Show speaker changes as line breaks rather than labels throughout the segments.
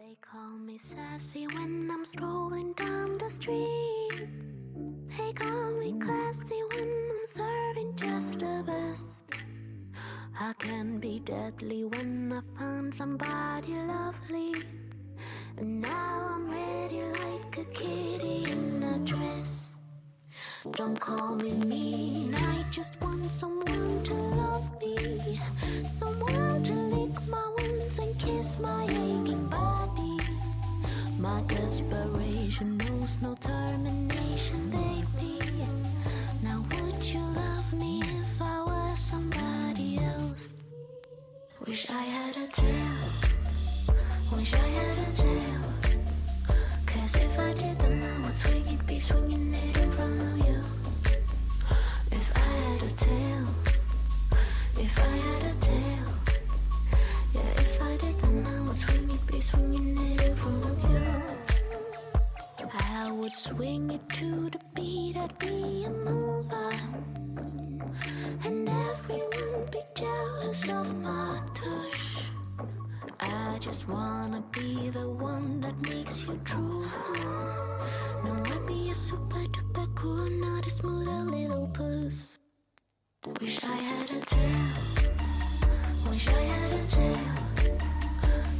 They call me sassy when I'm strolling down the street. They call me classy when I'm serving just the best. I can be deadly when I find somebody lovely. And now I'm ready like a kitty in a dress. Don't call me mean, I just want someone to love me. Someone to lick my wounds and kiss my aching body. My desperation knows no termination, baby. Now would you love me if I was somebody else? Wish I had a tail, wish I had a tail. Cause if I did then I would swing it, be swinging it in front of you. If I had a tail, if I had a tail. Yeah, if I did then I would swing it, be swinging it in front of you. I would swing it to the beat, I'd be a mover. And everyone be jealous of my touch. I just wanna be the one that makes you drool. No, I'd be a super duper cool, not a smoother little puss. Wish I had a tail, wish I had a tail.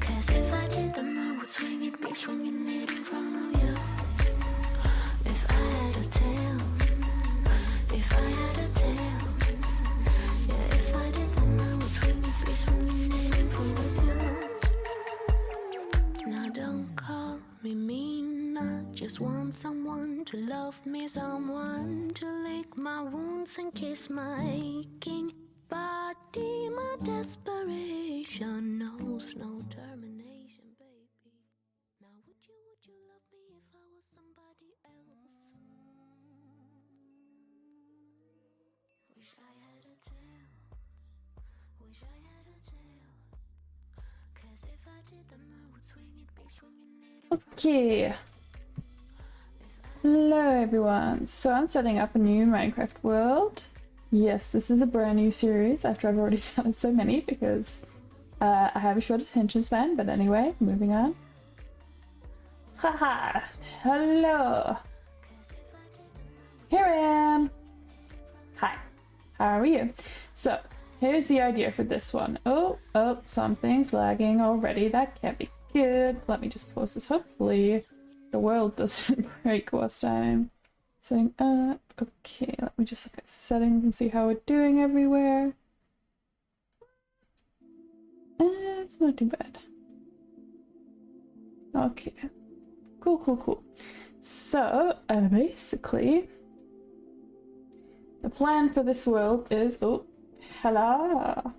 Cause if I did then I would swing it, be swinging it in front of you. If I had a tail, if I had a tail. Yeah, if I did then I would swing it, be swinging it in front of you. Now don't call me mean, I just want someone to love me, someone to lick my wounds and kiss my aching body. My desperation knows no termination, baby. Now would you love me if I was somebody else? Wish I had a tail, wish I had a tail. Cause if I did then I would swing it, be swinging it.
Okay. Hello everyone. So I'm setting up a new Minecraft world. Yes, this is a brand new series after I've already started so many because I have a short attention span, but anyway, moving on. Haha! Hello! Here I am! Hi, how are you? So, here's the idea for this one. Oh, something's lagging already. That can't be good. Let me just pause this. Hopefully the world doesn't break whilst I'm setting up. Okay, let me just look at settings and see how we're doing everywhere. It's not too bad. Okay. Cool. So, basically, the plan for this world is... Oh, hello!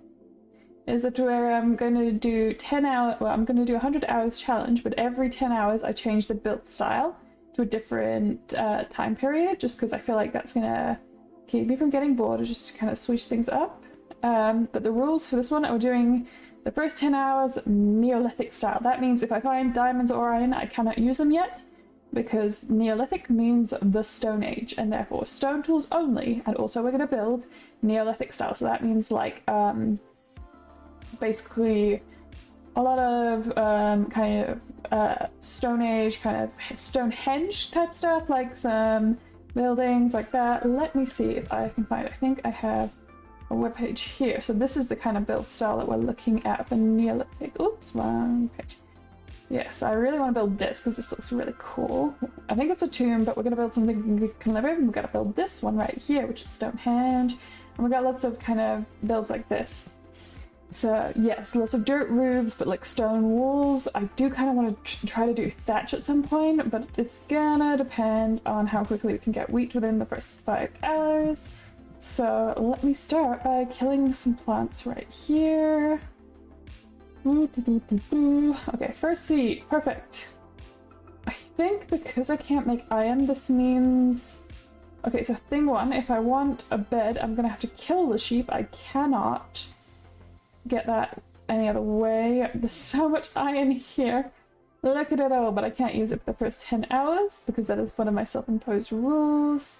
Is that where I'm going to do 10 hours... Well, I'm going to do 100 hours challenge, but every 10 hours I change the build style to a different time period, just because I feel like that's going to keep me from getting bored, or just to kind of switch things up. But the rules for this one are doing the first 10 hours neolithic style. That means if I find diamonds or iron, I cannot use them yet, because neolithic means the Stone Age, and therefore stone tools only. And also we're going to build neolithic style, so that means like basically a lot of kind of Stone Age, kind of Stonehenge type stuff, like some buildings like that. Let me see if I can find it. I think I have a webpage here. So this is the kind of build style that we're looking at for Neolithic. Oops, wrong page. Yeah, so I really want to build this because this looks really cool. I think it's a tomb, but we're going to build something we can live in. We've got to build this one right here, which is Stonehenge. And we've got lots of kind of builds like this. So yes, lots of dirt roofs, but like stone walls. I do kind of want to try to do thatch at some point, but it's gonna depend on how quickly we can get wheat within the first 5 hours. So let me start by killing some plants right here. Okay, first seed, perfect. I think because I can't make iron, this means... Okay, so thing one, if I want a bed, I'm gonna have to kill the sheep. I cannot get that any other way. There's so much iron here. Look at it all, but I can't use it for the first 10 hours because that is one of my self-imposed rules.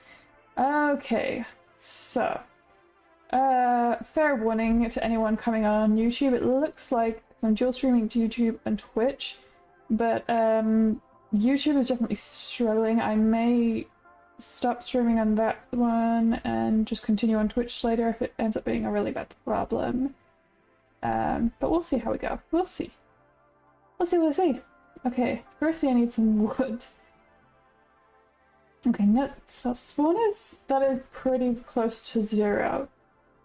Okay, so fair warning to anyone coming on YouTube. It looks like, because I'm dual streaming to YouTube and Twitch, But YouTube is definitely struggling. I may stop streaming on that one and just continue on Twitch later if it ends up being a really bad problem. But we'll see how we go. We'll see. We'll see. Okay, firstly I need some wood. Okay, so spawners, that is pretty close to 0.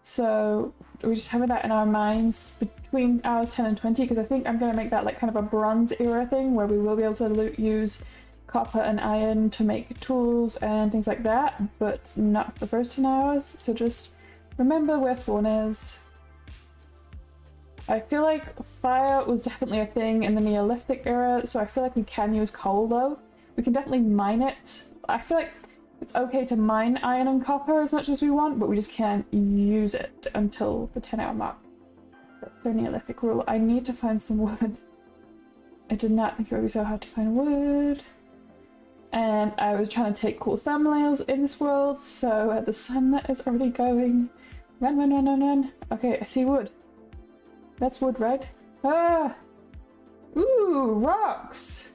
So we just have that in our minds between hours 10 and 20, because I think I'm going to make that like kind of a bronze era thing where we will be able to use copper and iron to make tools and things like that, but not the first 10 hours. So just remember where spawn is. I feel like fire was definitely a thing in the Neolithic era, so I feel like we can use coal though. We can definitely mine it. I feel like it's okay to mine iron and copper as much as we want, but we just can't use it until the 10-hour mark. That's our Neolithic rule. I need to find some wood. I did not think it would be so hard to find wood. And I was trying to take cool thumbnails in this world, so the sun is already going. Run, run, run, run, run. Okay, I see wood. That's wood, right? Ah! Ooh, rocks!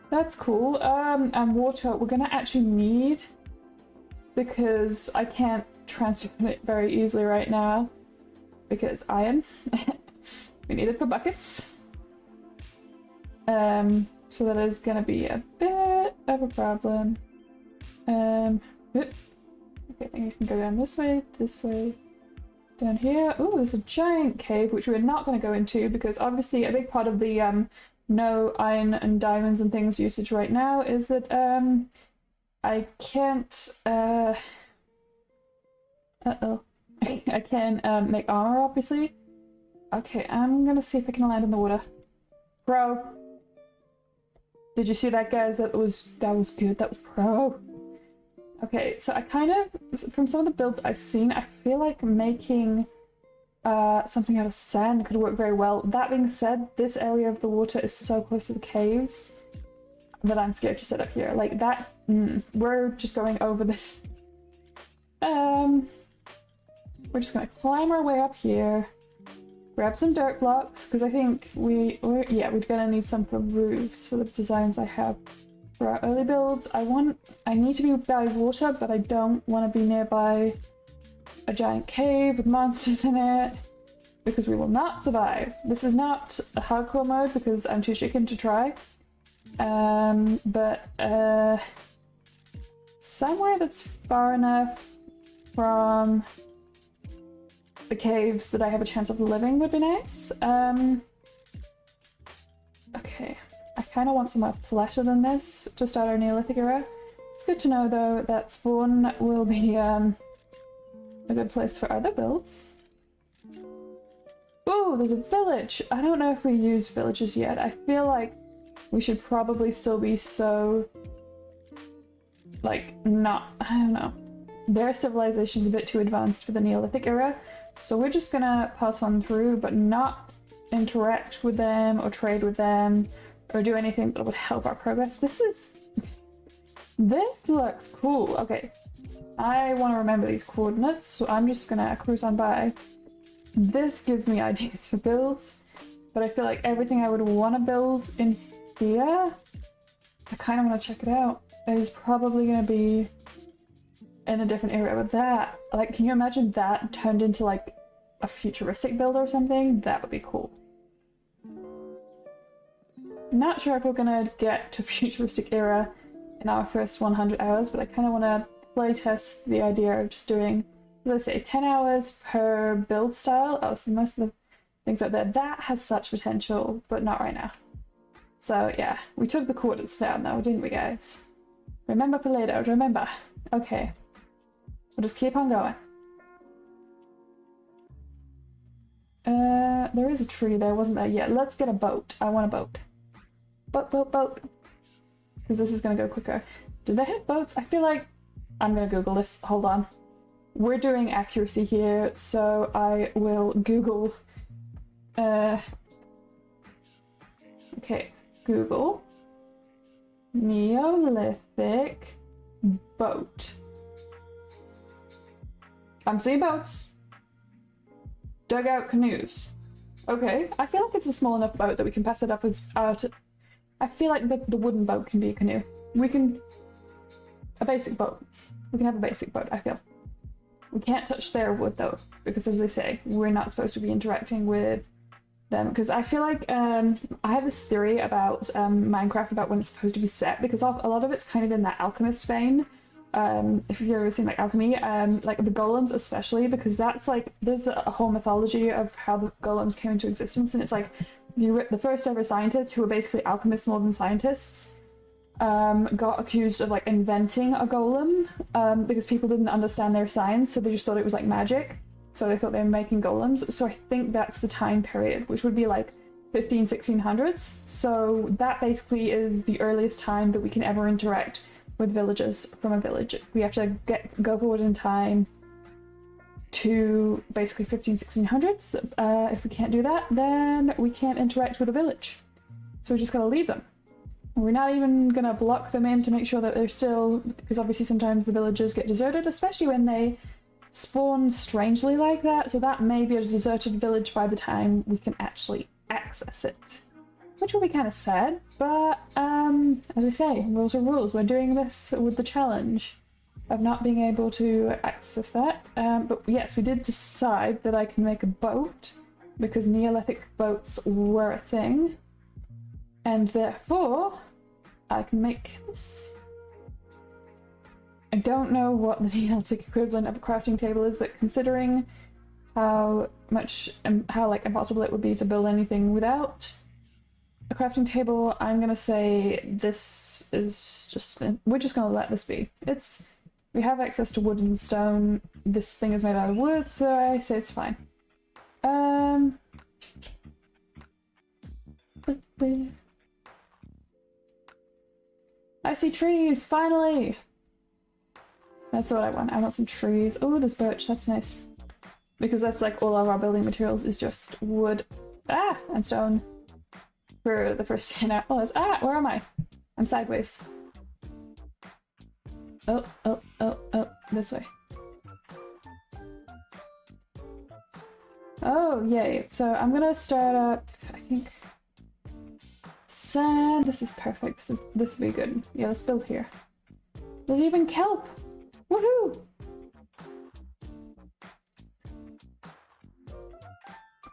That's cool. And water we're gonna actually need, because I can't transform it very easily right now, because iron. We need it for buckets. So that is gonna be a bit of a problem. Okay, I think you can go down this way, down here. Oh, there's a giant cave, which we're not going to go into, because obviously a big part of the no iron and diamonds and things usage right now is that I can't I can make armor, obviously. Okay, I'm gonna see if I can land in the water. Bro, did you see that, guys? That was good. That was pro. Okay, so I kind of, from some of the builds I've seen, I feel like making something out of sand could work very well. That being said, this area of the water is so close to the caves that I'm scared to set up here. Like that, we're just going over this. We're just gonna climb our way up here, grab some dirt blocks, because I think we're gonna need some for roofs for the designs I have. For our early builds, I need to be by water, but I don't want to be nearby a giant cave with monsters in it, because we will not survive. This is not a hardcore mode because I'm too chicken to try. But somewhere that's far enough from the caves that I have a chance of living would be nice. Okay. I kind of want somewhere flatter than this to start our Neolithic era. It's good to know, though, that spawn will be a good place for other builds. Ooh, there's a village! I don't know if we use villages yet. I feel like we should probably still be so... like, not... I don't know. Their civilization's a bit too advanced for the Neolithic era, so we're just gonna pass on through, but not interact with them or trade with them, or do anything that would help our progress. This looks cool. Okay, I want to remember these coordinates, so I'm just gonna cruise on by. This gives me ideas for builds, but I feel like everything I would want to build in here, I kind of want to check it out. It is probably going to be in a different area, but that, like, can you imagine that turned into like a futuristic build or something? That would be cool. Not sure if we're gonna get to futuristic era in our first 100 hours, but I kind of want to playtest the idea of just doing, let's say, 10 hours per build style. Oh, so most of the things out there, that has such potential, but not right now. So yeah, we took the coordinates down though, didn't we, guys? Remember for later, remember. Okay, we'll just keep on going. There is a tree there, wasn't there? Yeah, let's get a boat. I want a boat. Boat. Because this is going to go quicker. Did they have boats? I feel like... I'm going to Google this. Hold on. We're doing accuracy here, so I will Google... Okay, Google. Neolithic boat. I'm seeing boats. Dugout canoes. Okay, I feel like it's a small enough boat that we can pass it up as out. I feel like the wooden boat can be a canoe. We can... A basic boat. We can have a basic boat, I feel. We can't touch their wood though, because as they say, we're not supposed to be interacting with them. Because I feel like I have this theory about Minecraft about when it's supposed to be set, because a lot of it's kind of in that alchemist vein. If you've ever seen like alchemy, like the golems especially, because that's like there's a whole mythology of how the golems came into existence, and it's like the first ever scientists, who were basically alchemists more than scientists, got accused of like inventing a golem because people didn't understand their science, so they just thought it was like magic, so they thought they were making golems. So I think that's the time period, which would be like 1600s. So that basically is the earliest time that we can ever interact with villagers from a village. We have to go forward in time to basically 1600s. If we can't do that, then we can't interact with a village. So we just gotta leave them. We're not even gonna block them in to make sure that they're still, because obviously sometimes the villagers get deserted, especially when they spawn strangely like that. So that may be a deserted village by the time we can actually access it. Which will be kind of sad, but as I say, rules are rules. We're doing this with the challenge of not being able to access that. But yes, we did decide that I can make a boat, because Neolithic boats were a thing. And therefore, I can make this. I don't know what the Neolithic equivalent of a crafting table is, but considering how much, how like impossible it would be to build anything without a crafting table, I'm gonna say this is just, we're just gonna let this be. We have access to wood and stone. This thing is made out of wood, so I say it's fine. I see trees, finally! That's what I want. I want some trees. Oh, there's birch, that's nice. Because that's like all of our building materials is just wood, and stone. For the first 10 hours. Where am I? I'm sideways. Oh, this way. Oh, yay. So I'm gonna start up, I think, sand. This is perfect. This will be good. Yeah, let's build here. There's even kelp! Woohoo!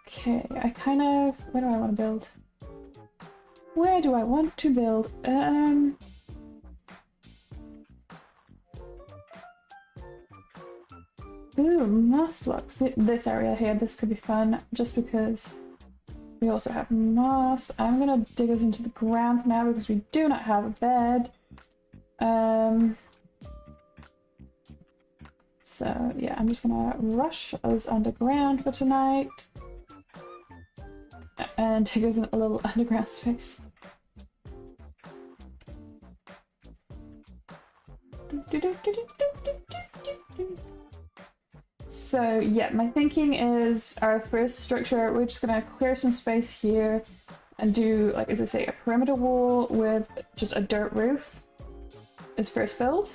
Okay, I kind of... Where do I want to build? Where do I want to build? Ooh, moss blocks. This area here, this could be fun, just because we also have moss. I'm gonna dig us into the ground for now because we do not have a bed. So yeah, I'm just gonna rush us underground for tonight. And take us in a little underground space. So yeah, my thinking is our first structure, we're just gonna clear some space here and do, like as I say, a perimeter wall with just a dirt roof as first build.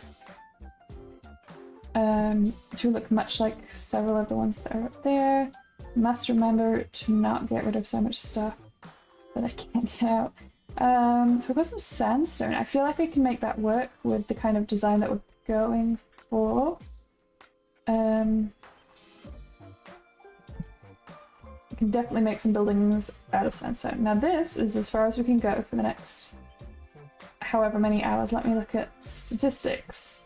To look much like several of the ones that are up there. Must remember to not get rid of so much stuff that I can't get out. So we've got some sandstone. I feel like we can make that work with the kind of design that we're going for. We can definitely make some buildings out of sandstone. Now this is as far as we can go for the next however many hours. Let me look at statistics.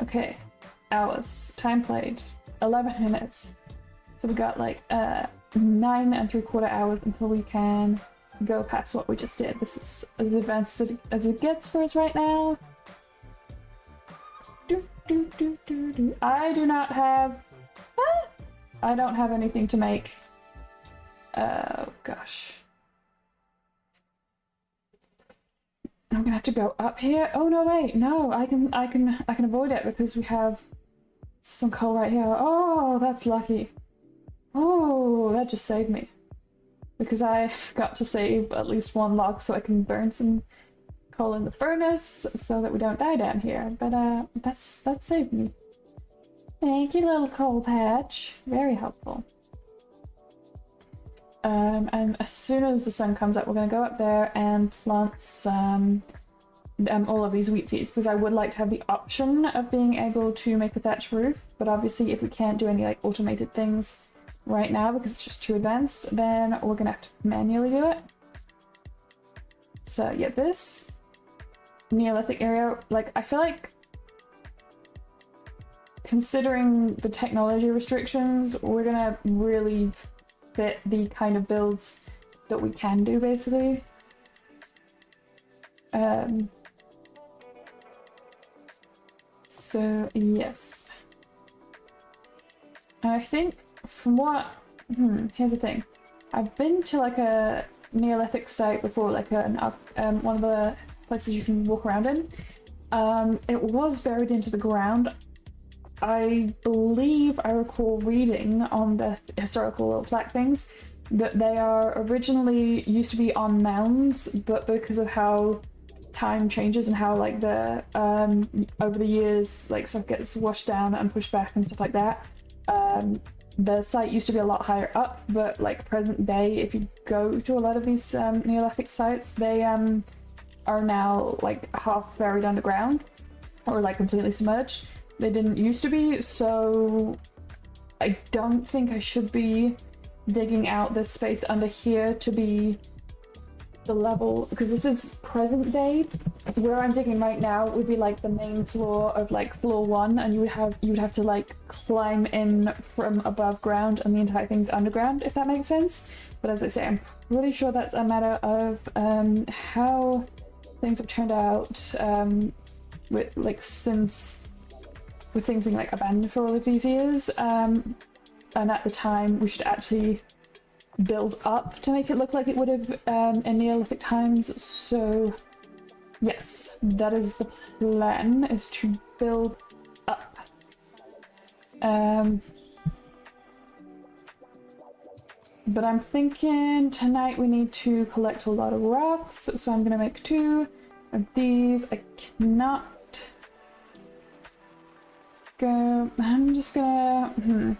Okay. Hours. Time played. 11 minutes. So we got like 9 3/4 hours until we can go past what we just did. This is as advanced as it gets for us right now. I do not have... I don't have anything to make. Oh gosh. I'm gonna have to go up here. Oh no, wait, no, I can avoid it because we have some coal right here. Oh, that's lucky. Oh, that just saved me. Because I forgot to save at least one log so I can burn some coal in the furnace so that we don't die down here. But that saved me. Thank you, little coal patch. Very helpful. And as soon as the sun comes up, we're going to go up there and plant some all of these wheat seeds, because I would like to have the option of being able to make a thatch roof, but obviously if we can't do any like automated things right now because it's just too advanced, then we're gonna have to manually do it. So yeah, this neolithic area, like I feel like considering the technology restrictions, we're gonna really fit the kind of builds that we can do basically. So yes, and I think from what, here's the thing, I've been to like a neolithic site before, like one of the places you can walk around in. It was buried into the ground. I believe I recall reading on the historical little plaque things that they are originally used to be on mounds, but because of how time changes and how like the over the years like stuff gets washed down and pushed back and stuff like that, the site used to be a lot higher up, but like present day, if you go to a lot of these neolithic sites, they are now like half buried underground or like completely submerged. They didn't used to be, so I don't think I should be digging out this space under here to be the level, because this is present day. Where I'm digging right now would be like the main floor of like floor 1, and you would have to like climb in from above ground, and the entire thing's underground, if that makes sense. But as I say, I'm pretty sure that's a matter of how things have turned out with like with things being like abandoned for all of these years, and at the time we should actually build up to make it look like it would have in Neolithic times. So yes, that is the plan, is to build up. But I'm thinking tonight we need to collect a lot of rocks, so I'm gonna make 2 of these. I cannot go, I'm just gonna,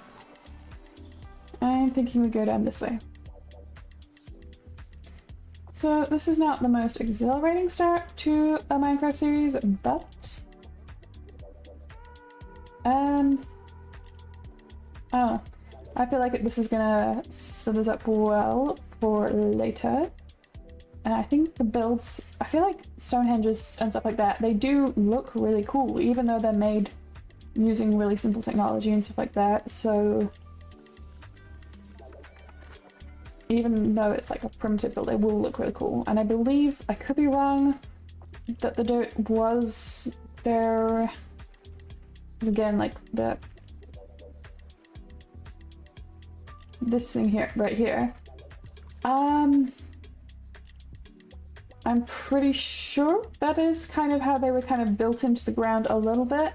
I'm thinking we go down this way. So this is not the most exhilarating start to a Minecraft series, but oh, I feel like this is gonna set us up well for later. And I think the builds, I feel like Stonehenges and stuff like that, they do look really cool, even though they're made using really simple technology and stuff like that. So even though it's like a primitive build, it will look really cool. And I believe, I could be wrong, that the dirt was there, because again, like this thing here, right here, I'm pretty sure that is kind of how they were kind of built into the ground a little bit,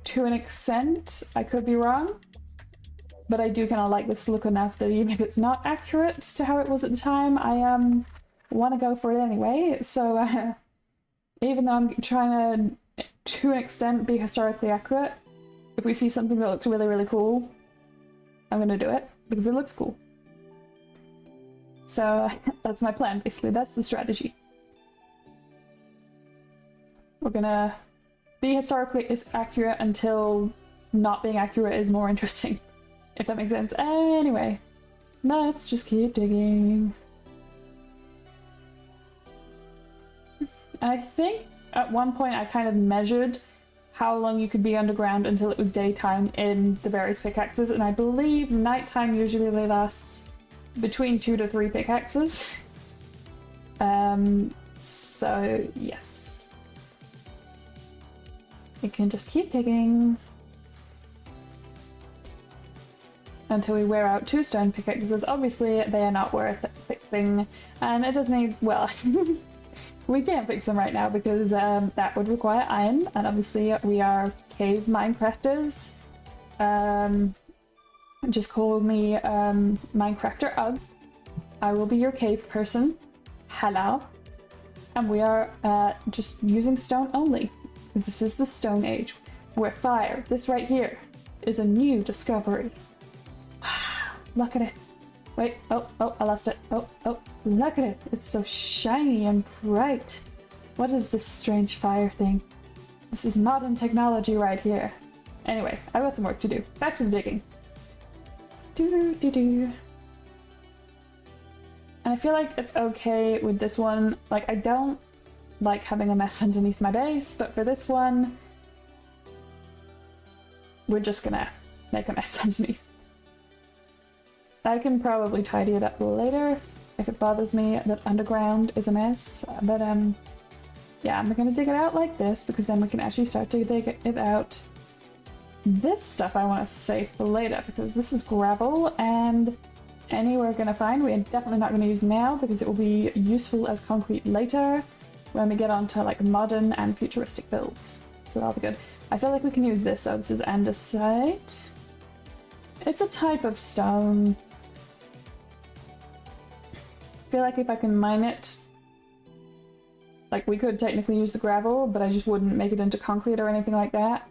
to an extent. I could be wrong, but I do kind of like this look enough that even if it's not accurate to how it was at the time, I want to go for it anyway. So even though I'm trying to an extent, be historically accurate, if we see something that looks really, really cool, I'm going to do it because it looks cool. So that's my plan, basically. That's the strategy. We're going to be historically accurate until not being accurate is more interesting. If that makes sense. Anyway, let's just keep digging. I think at one point I kind of measured how long you could be underground until it was daytime in the various pickaxes, and I believe nighttime usually lasts between 2 to 3 pickaxes. So yes. You can just keep digging until we wear out 2 stone pickaxes. Obviously, they are not worth fixing, and it does need, well, we can't fix them right now because that would require iron, and obviously we are cave Minecrafters. Just call me Minecrafter Ugg. I will be your cave person. Hello. And we are just using stone only, because this is the Stone Age. We're fire. This right here is a new discovery. Look at it. Wait, oh, I lost it. Oh, look at it. It's so shiny and bright. What is this strange fire thing? This is modern technology right here. Anyway, I've got some work to do. Back to the digging. And I feel like it's okay with this one. Like, I don't like having a mess underneath my base, but for this one, we're just gonna make a mess underneath. I can probably tidy it up later if it bothers me that underground is a mess, but yeah, I'm gonna dig it out like this because then we can actually start to dig it out. This stuff I want to save for later because this is gravel and any we're gonna find we're definitely not gonna use now because it will be useful as concrete later when we get onto like modern and futuristic builds. So that'll be good. I feel like we can use this though. This is andesite. It's a type of stone. I feel like if I can mine it, like we could technically use the gravel, but I just wouldn't make it into concrete or anything like that.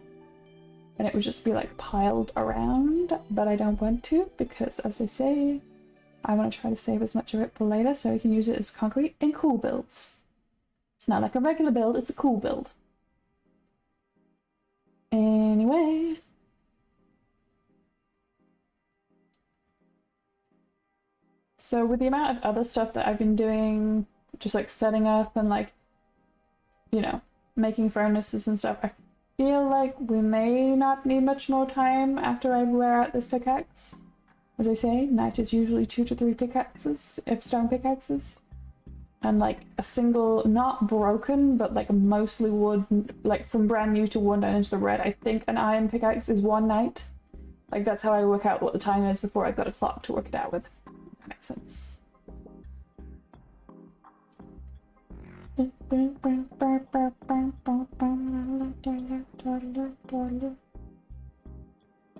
And it would just be like piled around, but I don't want to because, as I say, I want to try to save as much of it for later so we can use it as concrete in cool builds. It's not like a regular build, it's a cool build. Anyway. So with the amount of other stuff that I've been doing, just like setting up and like, you know, making furnaces and stuff, I feel like we may not need much more time after I wear out this pickaxe. As I say, night is usually 2 to 3 pickaxes, if stone pickaxes. And like a single, not broken, but like mostly wood, like from brand new to worn down into the red, I think an iron pickaxe is 1 night. Like that's how I work out what the time is before I got a clock to work it out with. That makes sense.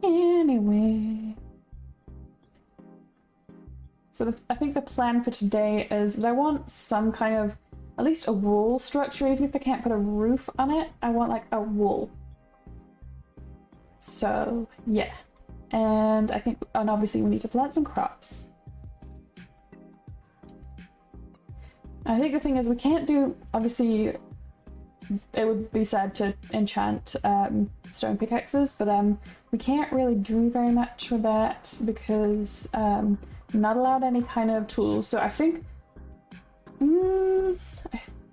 Anyway. So I think the plan for today is that I want some kind of, at least a wall structure, even if I can't put a roof on it, I want like a wall. So yeah. And I think, and obviously we need to plant some crops. I think the thing is we can't do, obviously it would be sad to enchant stone pickaxes, but we can't really do very much with that because not allowed any kind of tools. So I think, I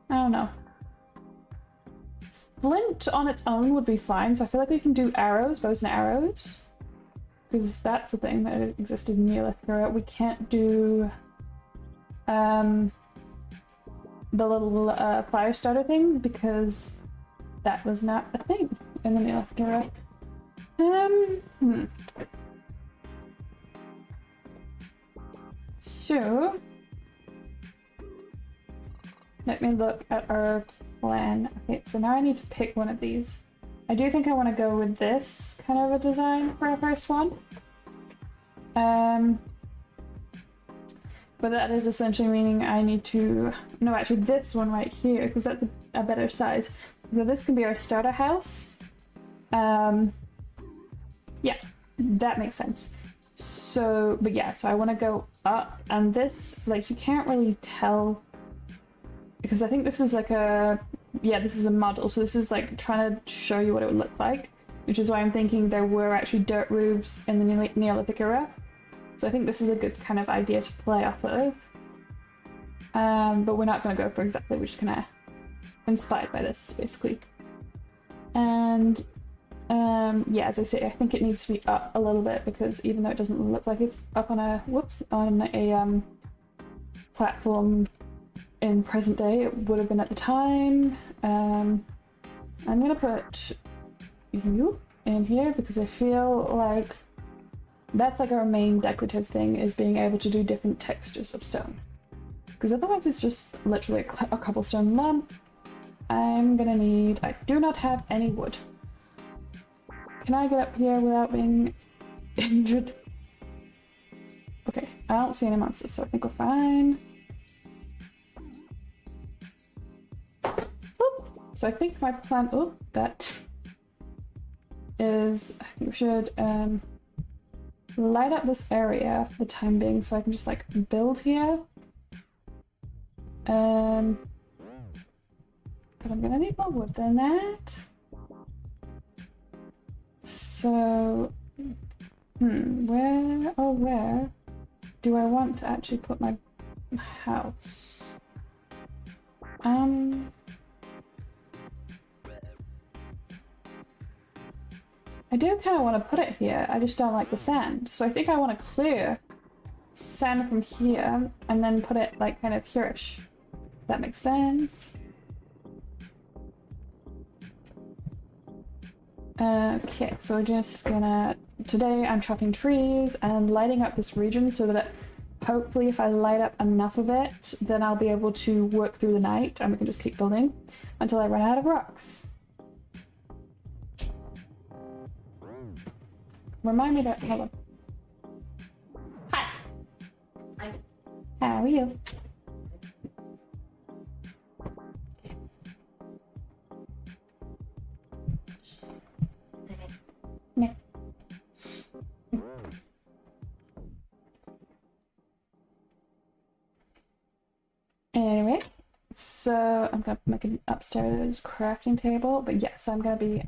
don't know. Flint on its own would be fine, so I feel like we can do arrows, bows and arrows. Because that's a thing that existed in the Neolithic era. We can't do the little fire starter thing because that was not a thing in the Neolithic era. So let me look at our plan. Okay, so now I need to pick one of these. I do think I want to go with this kind of a design for our first one. But that is essentially meaning I need to... No, actually this one right here, because that's a better size. So this can be our starter house. Yeah, that makes sense. So, but yeah, so I want to go up, and this, like, you can't really tell, because I think this is like a... Yeah, this is a model, so this is like trying to show you what it would look like, which is why I'm thinking there were actually dirt roofs in the Neolithic era. So I think this is a good kind of idea to play off of. But we're not going to go for exactly, we're just kind of inspired by this, basically. And yeah, as I say, I think it needs to be up a little bit because even though it doesn't look like it's up on a, platform in present day, it would have been at the time. I'm going to put you in here because I feel like that's like our main decorative thing, is being able to do different textures of stone. Because otherwise it's just literally a cobblestone lump. I'm gonna need... I do not have any wood. Can I get up here without being injured? Okay, I don't see any monsters, so I think we're fine. Oop. So I think my plan... Oh, that... is I think we should light up this area for the time being so I can just like build here. But I'm gonna need more wood than that. So, where do I want to actually put my house? I do kind of want to put it here, I just don't like the sand. So I think I want to clear sand from here and then put it like kind of here-ish. That makes sense. Okay, so we're just gonna... Today I'm chopping trees and lighting up this region so that hopefully if I light up enough of it, then I'll be able to work through the night and we can just keep building until I run out of rocks. Remind me that... Hold on. Hi! How are you? No. Anyway, so I'm gonna make an upstairs crafting table, but yeah, so I'm gonna be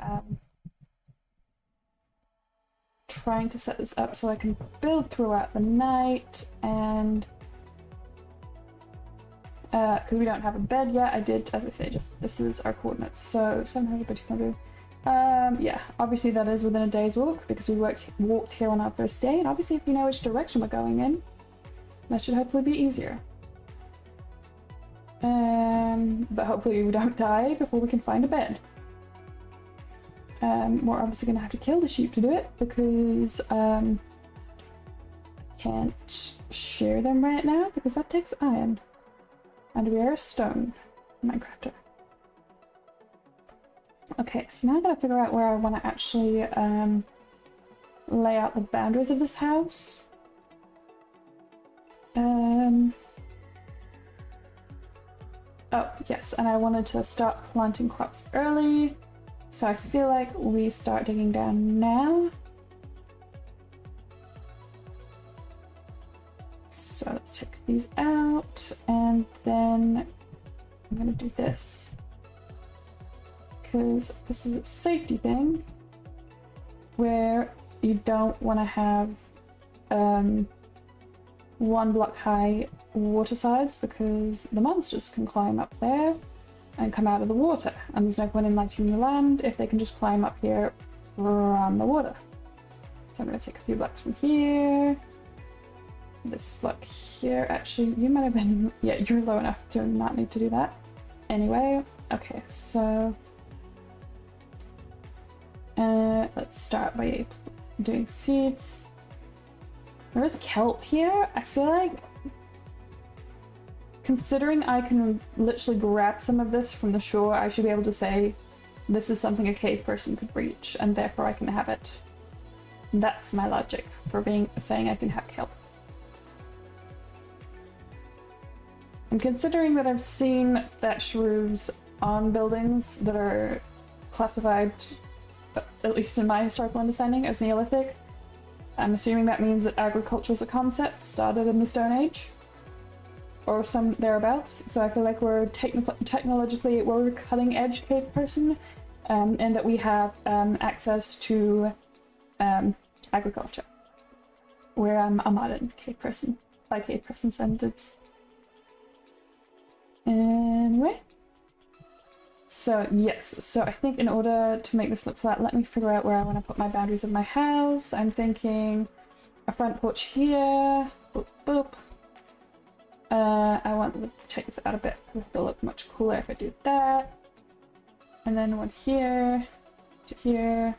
trying to set this up so I can build throughout the night, and because we don't have a bed yet, I did, as I say, just this is our coordinates, so 700 by 200. Yeah, obviously that is within a day's walk because we walked here on our first day, and obviously if we know which direction we're going in, that should hopefully be easier. But hopefully we don't die before we can find a bed. We're obviously gonna have to kill the sheep to do it because I can't share them right now because that takes iron. And we are a stone Minecrafter. Okay, so now I gotta figure out where I want to actually lay out the boundaries of this house. Oh, yes, and I wanted to start planting crops early, so I feel like we start digging down now. So let's take these out, and then I'm gonna do this. Because this is a safety thing, where you don't want to have 1 block high water sides because the monsters can climb up there and come out of the water, and there's no point in lighting the land if they can just climb up here from the water. So I'm going to take a few blocks from here. This block here, actually, you might have been... Yeah, you're low enough to not need to do that. Anyway, okay, so... let's start by doing seeds. There is kelp here. I feel like, considering I can literally grab some of this from the shore, I should be able to say this is something a cave person could reach, and therefore I can have it. That's my logic for saying I can have kelp. And considering that I've seen thatch roofs on buildings that are classified, at least in my historical understanding, as Neolithic, I'm assuming that means that agriculture as a concept started in the Stone Age, or some thereabouts. So I feel like we're technologically, we're a cutting edge cave person, and that we have access to agriculture. Where I'm a modern cave person, by cave person standards. Anyway. So yes, so I think in order to make this look flat, let me figure out where I want to put my boundaries of my house. I'm thinking a front porch here, boop boop. I want to take this out a bit, it'll look much cooler if I do that. And then one here, to here.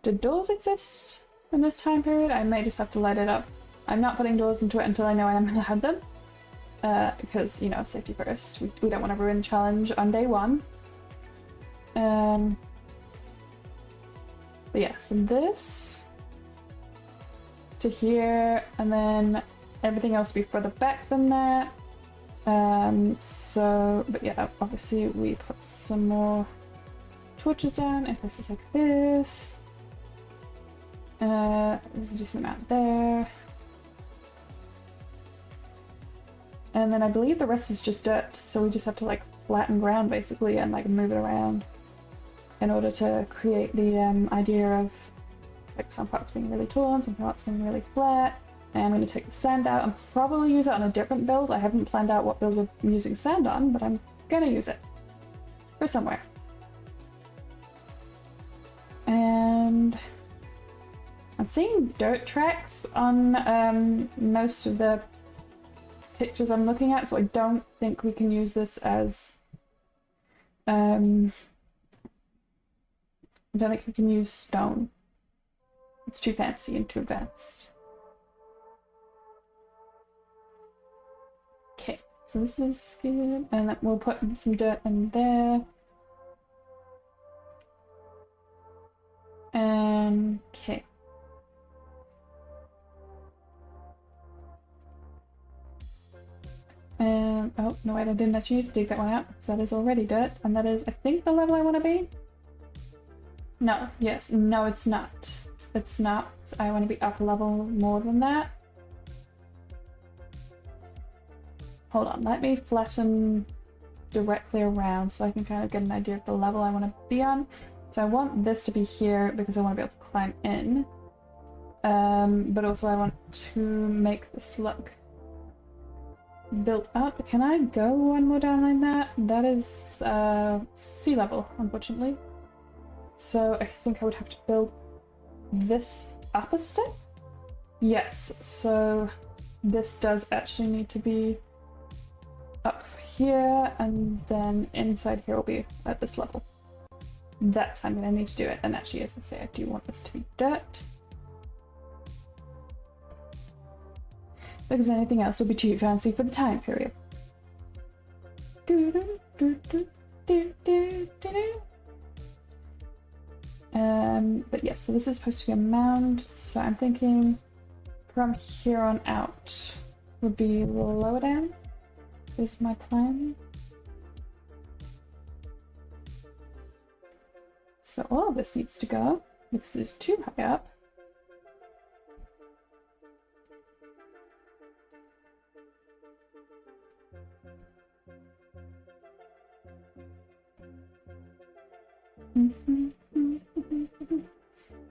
Do doors exist in this time period? I may just have to light it up. I'm not putting doors into it until I know I'm going to have them. Because, you know, safety first. We don't want to ruin the challenge on day 1. But yeah, so this to here, and then everything else will be further back than that. So, but yeah, obviously we put some more torches down in places like this. There's a decent amount there. And then I believe the rest is just dirt, so we just have to like flatten ground basically and like move it around in order to create the idea of like some parts being really tall and some parts being really flat. And I'm going to take the sand out and probably use it on a different build. I haven't planned out what build I'm using sand on, but I'm going to use it for somewhere. And I'm seeing dirt tracks on most of the pictures I'm looking at, so I don't think we can use this as I don't think we can use stone. It's too fancy and too advanced. Okay, so this is good, and then we'll put some dirt in there. Okay. Oh, no wait, I didn't actually need to dig that one out, because that is already dirt, and that is, I think, the level I want to be? No, yes, no it's not. It's not. I want to be up a level more than that. Hold on, let me flatten directly around so I can kind of get an idea of the level I want to be on. So I want this to be here because I want to be able to climb in. But also I want to make this look built up. Can I go one more down like that? That is sea level, unfortunately. So I think I would have to build this up a step? Yes, so this does actually need to be up here, and then inside here will be at this level. That's how I'm going to need to do it. And actually, as I say, I do want this to be dirt, because anything else would be too fancy for the time period. But yes, so this is supposed to be a mound, so I'm thinking from here on out would be lower down, is my plan. So all of this needs to go, because it's too high up.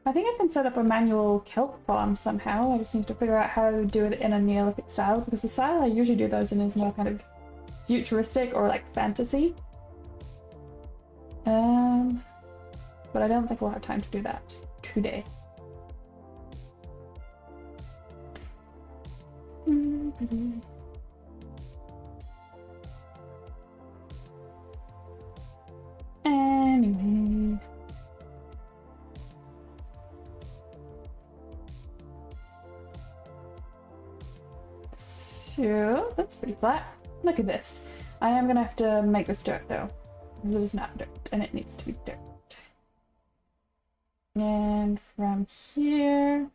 I think I can set up a manual kelp farm somehow. I just need to figure out how to do it in a Neolithic style, because the style I usually do those in is more kind of futuristic or like fantasy. But I don't think we'll have time to do that today. Anyway. So, that's pretty flat. Look at this. I am gonna have to make this dirt though, because it is not dirt, and it needs to be dirt. And from here,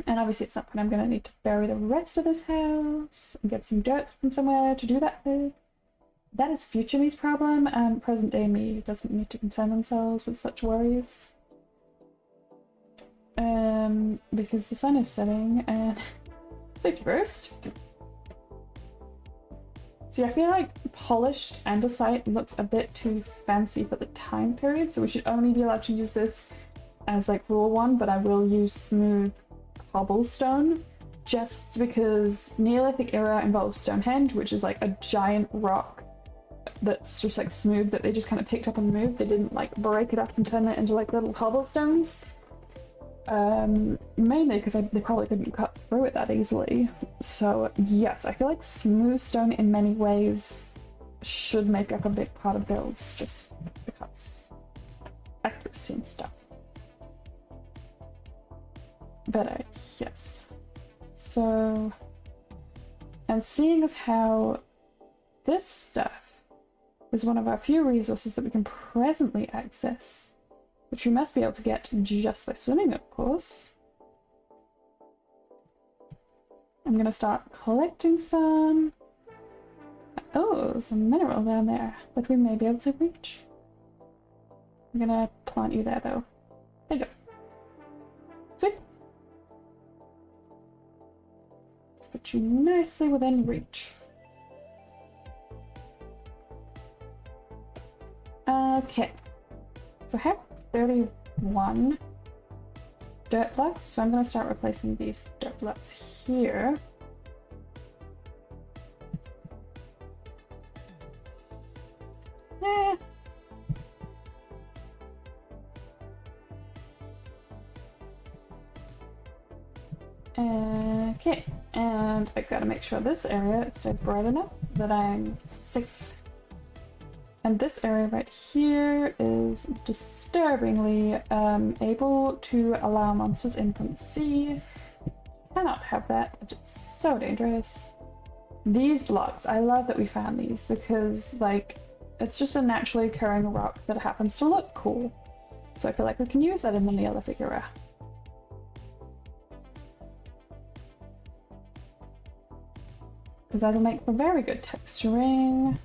and obviously at some point I'm gonna need to bury the rest of this house and get some dirt from somewhere to do that with. That is future me's problem. Present day me doesn't need to concern themselves with such worries. Because the sun is setting and safety first. See, I feel like polished andesite looks a bit too fancy for the time period, so we should only be allowed to use this as like rule 1, but I will use smooth cobblestone just because Neolithic era involves Stonehenge, which is like a giant rock that's just like smooth that they just kind of picked up and moved. They didn't like break it up and turn it into like little cobblestones. Mainly because they probably couldn't cut through it that easily. So yes, I feel like smooth stone in many ways should make up a big part of builds, just because accuracy and stuff. But yes. So, and seeing as how this stuff is one of our few resources that we can presently access, which we must be able to get just by swimming, of course. I'm gonna start collecting some. Oh, there's a mineral down there that we may be able to reach. I'm gonna plant you there though. There you go. get you nicely within reach. Okay, so I have 31 dirt blocks, so I'm going to start replacing these dirt blocks here. Okay, and I gotta make sure this area stays bright enough that I'm safe. And this area right here is disturbingly able to allow monsters in from the sea. Cannot have that, it's so dangerous. These blocks, I love that we found these because, like, it's just a naturally occurring rock that happens to look cool. So I feel like we can use that in the Neolithic era. Because that'll make for very good texturing.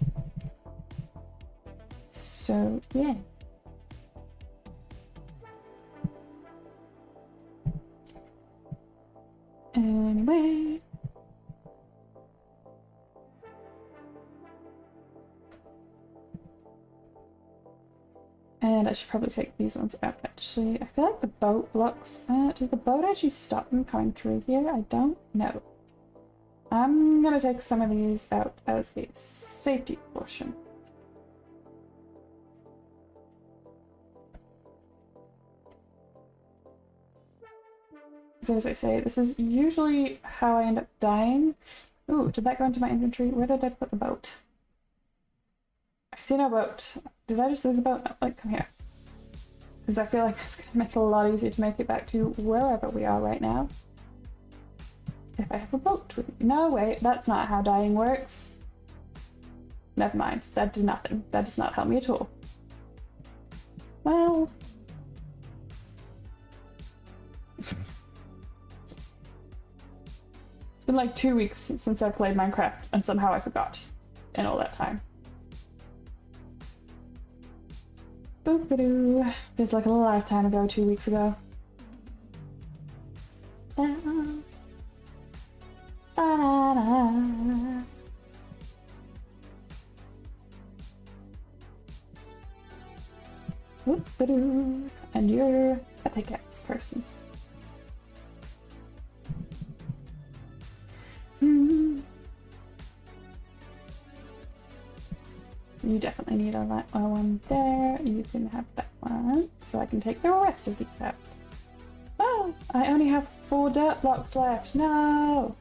So, yeah. Anyway. And I should probably take these ones out, actually. I feel like the boat blocks... does the boat actually stop them coming through here? I don't know. I'm gonna take some of these out as a safety portion. So as I say, this is usually how I end up dying. Ooh, did that go into my inventory? Where did I put the boat? I see no boat. Did I just lose a boat? No, like, come here. Because I feel like that's going to make it a lot easier to make it back to wherever we are right now. If I have a boat with me. No, wait, that's not how dying works. Never mind. That did nothing. That does not help me at all. Well... It's been like 2 weeks since I played Minecraft, and somehow I forgot in all that time. Boop-a-doo. Feels like a lifetime ago, 2 weeks ago. Ba-da-da. Boop-a-doo. And you're a pickaxe person. You definitely need a light oil one there. You can have that one, so I can take the rest of these out. Oh, I only have 4 dirt blocks left. No!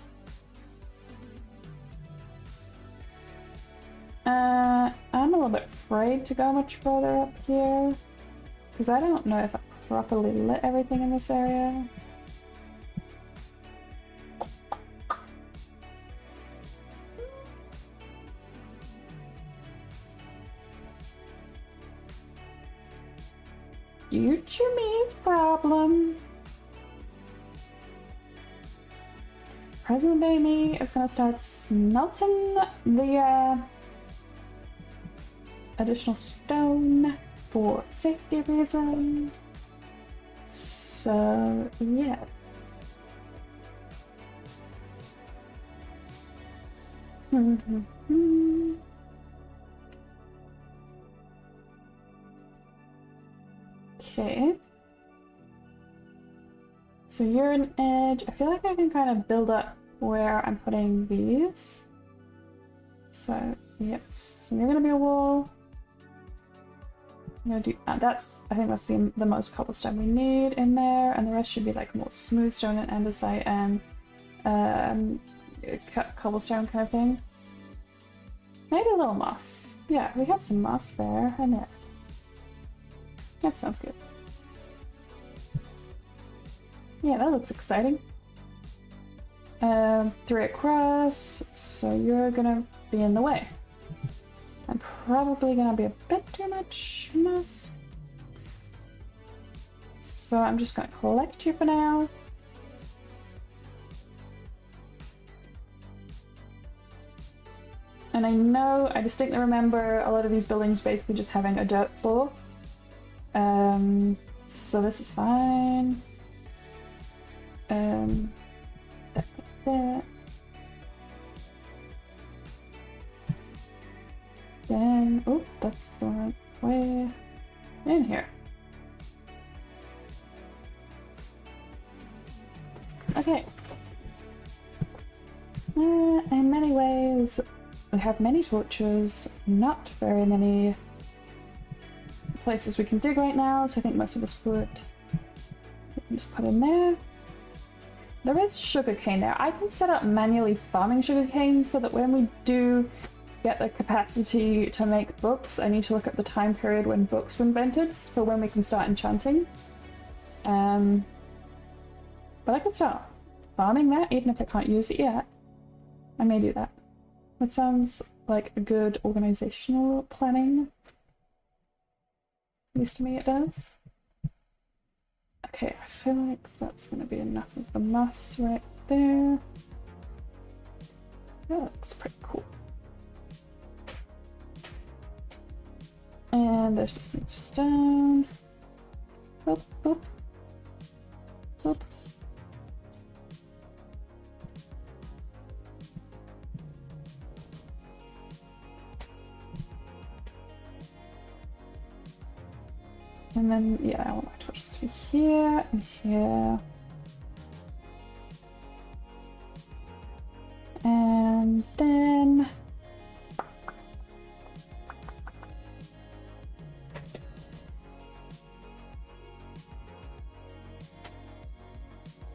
I'm a little bit afraid to go much further up here, because I don't know if I properly lit everything in this area. Future me's problem. Present day me is gonna start smelting the additional stone for safety reasons. So yeah. Okay. So you're an edge. I feel like I can kind of build up where I'm putting these. So, yes. So you're gonna be a wall. I'm gonna do that's, I think that's the most cobblestone we need in there, and the rest should be like more smooth stone and andesite and cobblestone kind of thing. Maybe a little moss. Yeah, we have some moss there and there. That sounds good. Yeah, that looks exciting. 3 across, so you're gonna be in the way. I'm probably gonna be a bit too much moss. So I'm just gonna collect you for now. And I distinctly remember a lot of these buildings basically just having a dirt floor. So this is fine. That. then, oh, that's the right way in here. Okay. In many ways, we have many torches, not very many places we can dig right now, so I think most of us would just put in there. There is sugarcane there. I can set up manually farming sugarcane so that when we do get the capacity to make books, I need to look at the time period when books were invented for when we can start enchanting. But I could start farming that even if I can't use it yet. I may do that. That sounds like a good organizational planning. At least to me it does. Okay, I feel like that's going to be enough of the moss right there. That looks pretty cool. And there's this new stone. Boop, boop. Boop. And then, yeah, I want my torches to be here and here. And then...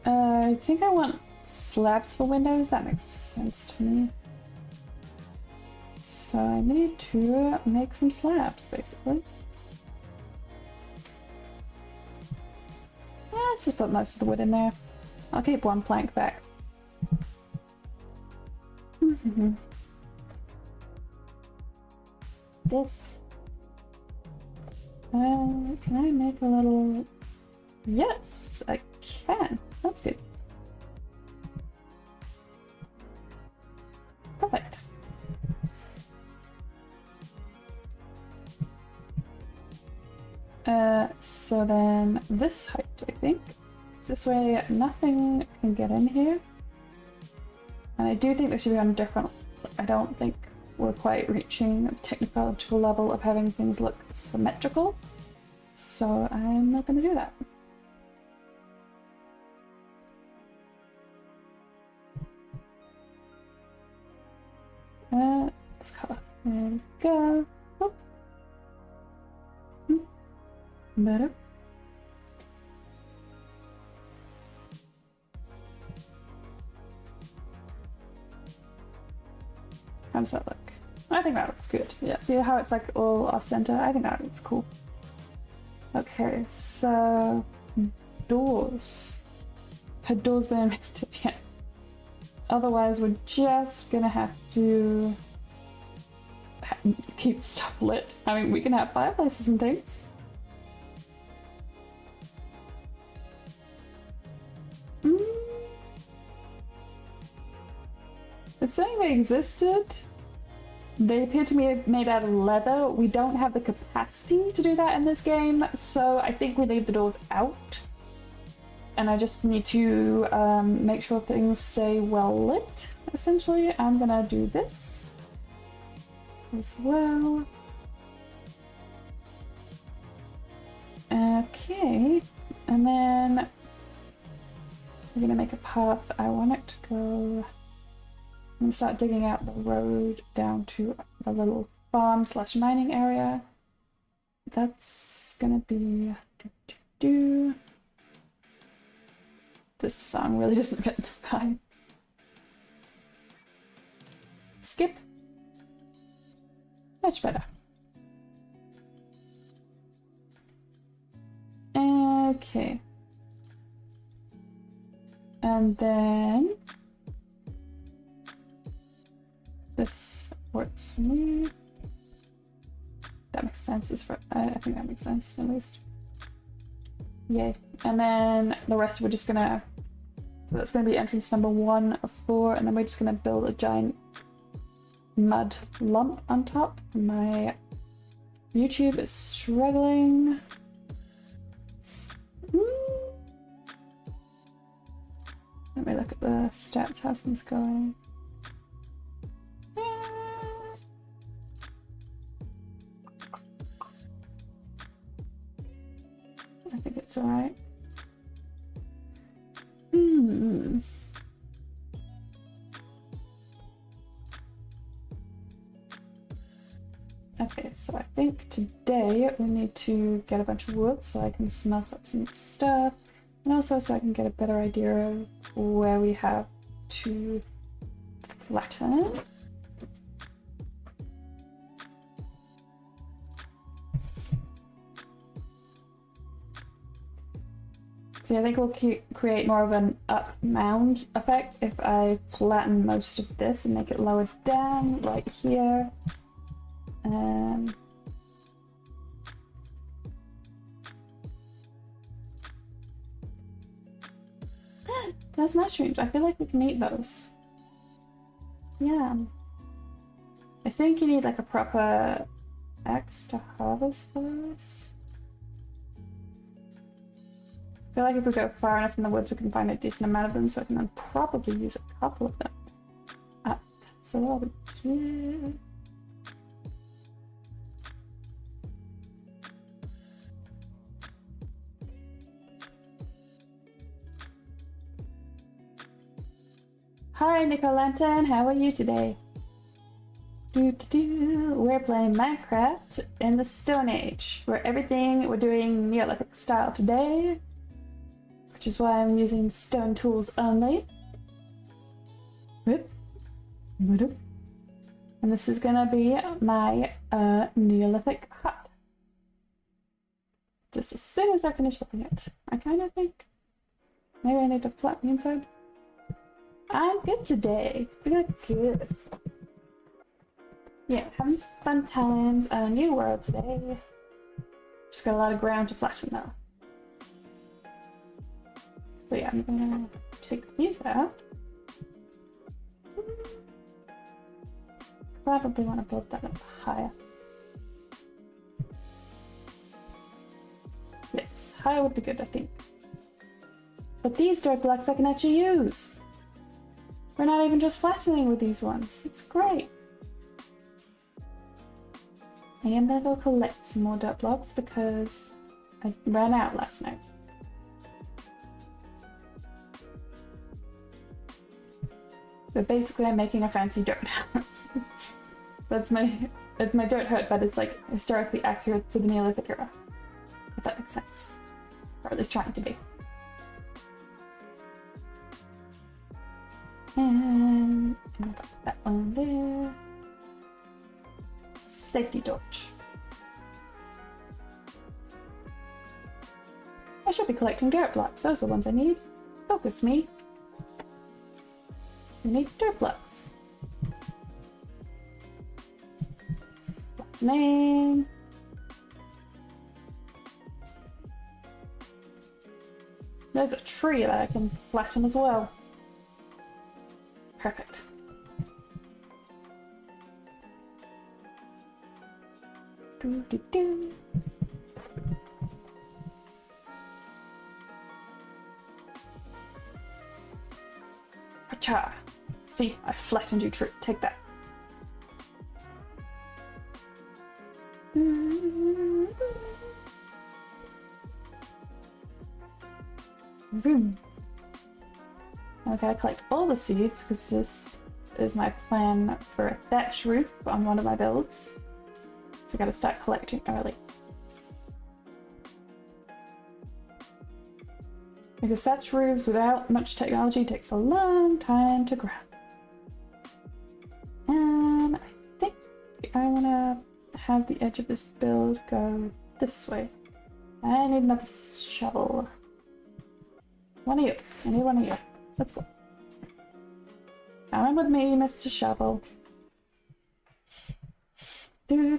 I think I want slabs for windows. That makes sense to me. So I need to make some slabs, basically. Let's just put most of the wood in there. I'll keep one plank back. This. Can I make a little... Yes, I can. That's good. Perfect. So then this height, I think. This way nothing can get in here. And I do think they should be on a different... I don't think we're quite reaching the technological level of having things look symmetrical. So I'm not going to do that. This color. There we go. Oh. Better. How does that look? I think that looks good. Yeah, see how it's like all off center? I think that looks cool. Okay, so doors. Had doors been invented yet? Otherwise, we're just gonna have to keep stuff lit. I mean, we can have fireplaces and things. It's saying they existed. They appear to be made out of leather. We don't have the capacity to do that in this game, so I think we leave the doors out. And I just need to make sure things stay well lit, essentially. I'm gonna do this as well. Okay, and then we're gonna make a path. I want it to go... I'm gonna start digging out the road down to the little farm slash mining area. That's gonna be... This song really doesn't fit the vibe. Skip. Much better. Okay. And then this works for me. That makes sense. I think that makes sense at least. Yay. And then the rest we're just gonna... So that's gonna be entrance number 1 of 4, and then we're just gonna build a giant mud lump on top. My YouTube is struggling. Let me look at the stats. How's things going? I think it's alright. Hmm. Okay, so I think today we need to get a bunch of wood so I can smelt up some stuff, and also so I can get a better idea of where we have to flatten. See, I think we'll create more of an up mound effect if I flatten most of this and make it lower down right here. There's mushrooms. I feel like we can eat those. Yeah. I think you need like a proper axe to harvest those. I feel like if we go far enough in the woods we can find a decent amount of them, so I can then probably use a couple of them. So that'll be cute. Hi, Nicolantern, how are you today? We're playing Minecraft in the Stone Age, where we're doing neolithic style today, which is why I'm using stone tools only. And this is gonna be my neolithic hut. Just as soon as I finish flipping it, I kind of think maybe I need to flatten the inside. I'm good today. Good. Yeah, having fun times on a new world today. Just got a lot of ground to flatten though. So yeah, I'm gonna take these out. Probably want to build that up higher. Yes, higher would be good, I think. But these dirt blocks I can actually use. We're not even just flattening with these ones. It's great. I am gonna go collect some more dirt blocks because I ran out last night. But basically I'm making a fancy dirt house. It's my dirt hut, but it's like historically accurate to the Neolithic era. If that makes sense. Or at least trying to be. And put that one there. Safety torch. I should be collecting dirt blocks. Those are the ones I need. Focus me. We need dirt blocks. Flattening. There's a tree that I can flatten as well. Perfect. Do. Acha! See, I flattened you, tree. Take that. Vroom. I gotta collect all the seeds because this is my plan for a thatch roof on one of my builds. So I gotta start collecting early. Because thatch roofs without much technology takes a long time to grow. And I think I wanna have the edge of this build go this way. I need another shovel. One of you. I need one of you. Let's go. Come with me, Mr. Shovel. Do.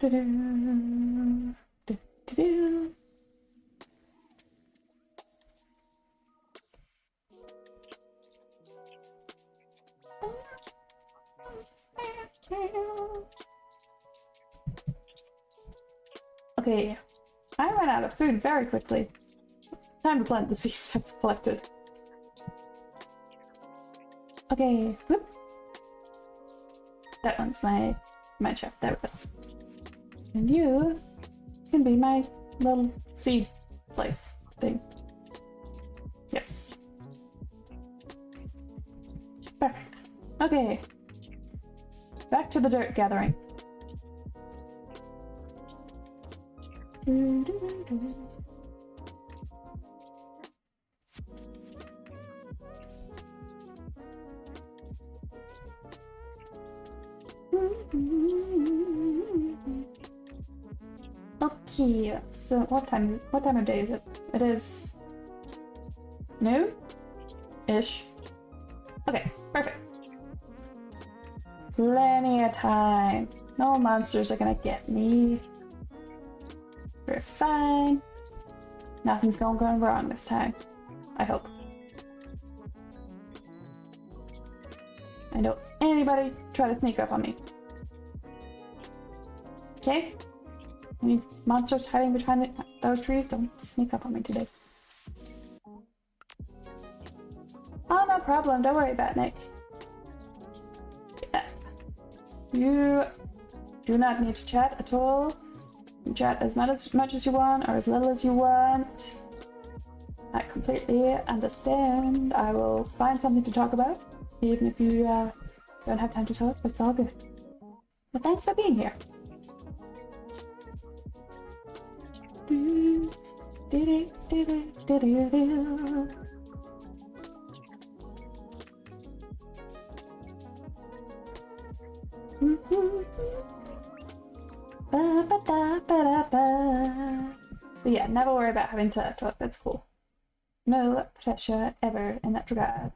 Okay, I ran out of food very quickly. Time to plant the seeds I've collected. Okay, whoop. That one's my chef. There we go. And you can be my little seed place. thing. Yes. Perfect. Okay. Back to the dirt gathering. Okay, so what time of day is it? It is noon-ish. Okay, perfect. Plenty of time. No monsters are gonna get me. We're fine. Nothing's gonna go wrong this time. I hope. I don't anybody try to sneak up on me. Okay? Any monsters hiding behind those trees? Don't sneak up on me today. Oh, no problem. Don't worry about it, Nick. Yeah. You do not need to chat at all. You chat as much as you want or as little as you want. I completely understand. I will find something to talk about, even if you don't have time to talk. It's all good. But thanks for being here. But yeah, never worry about having to talk. That's cool. No pressure ever in that regard.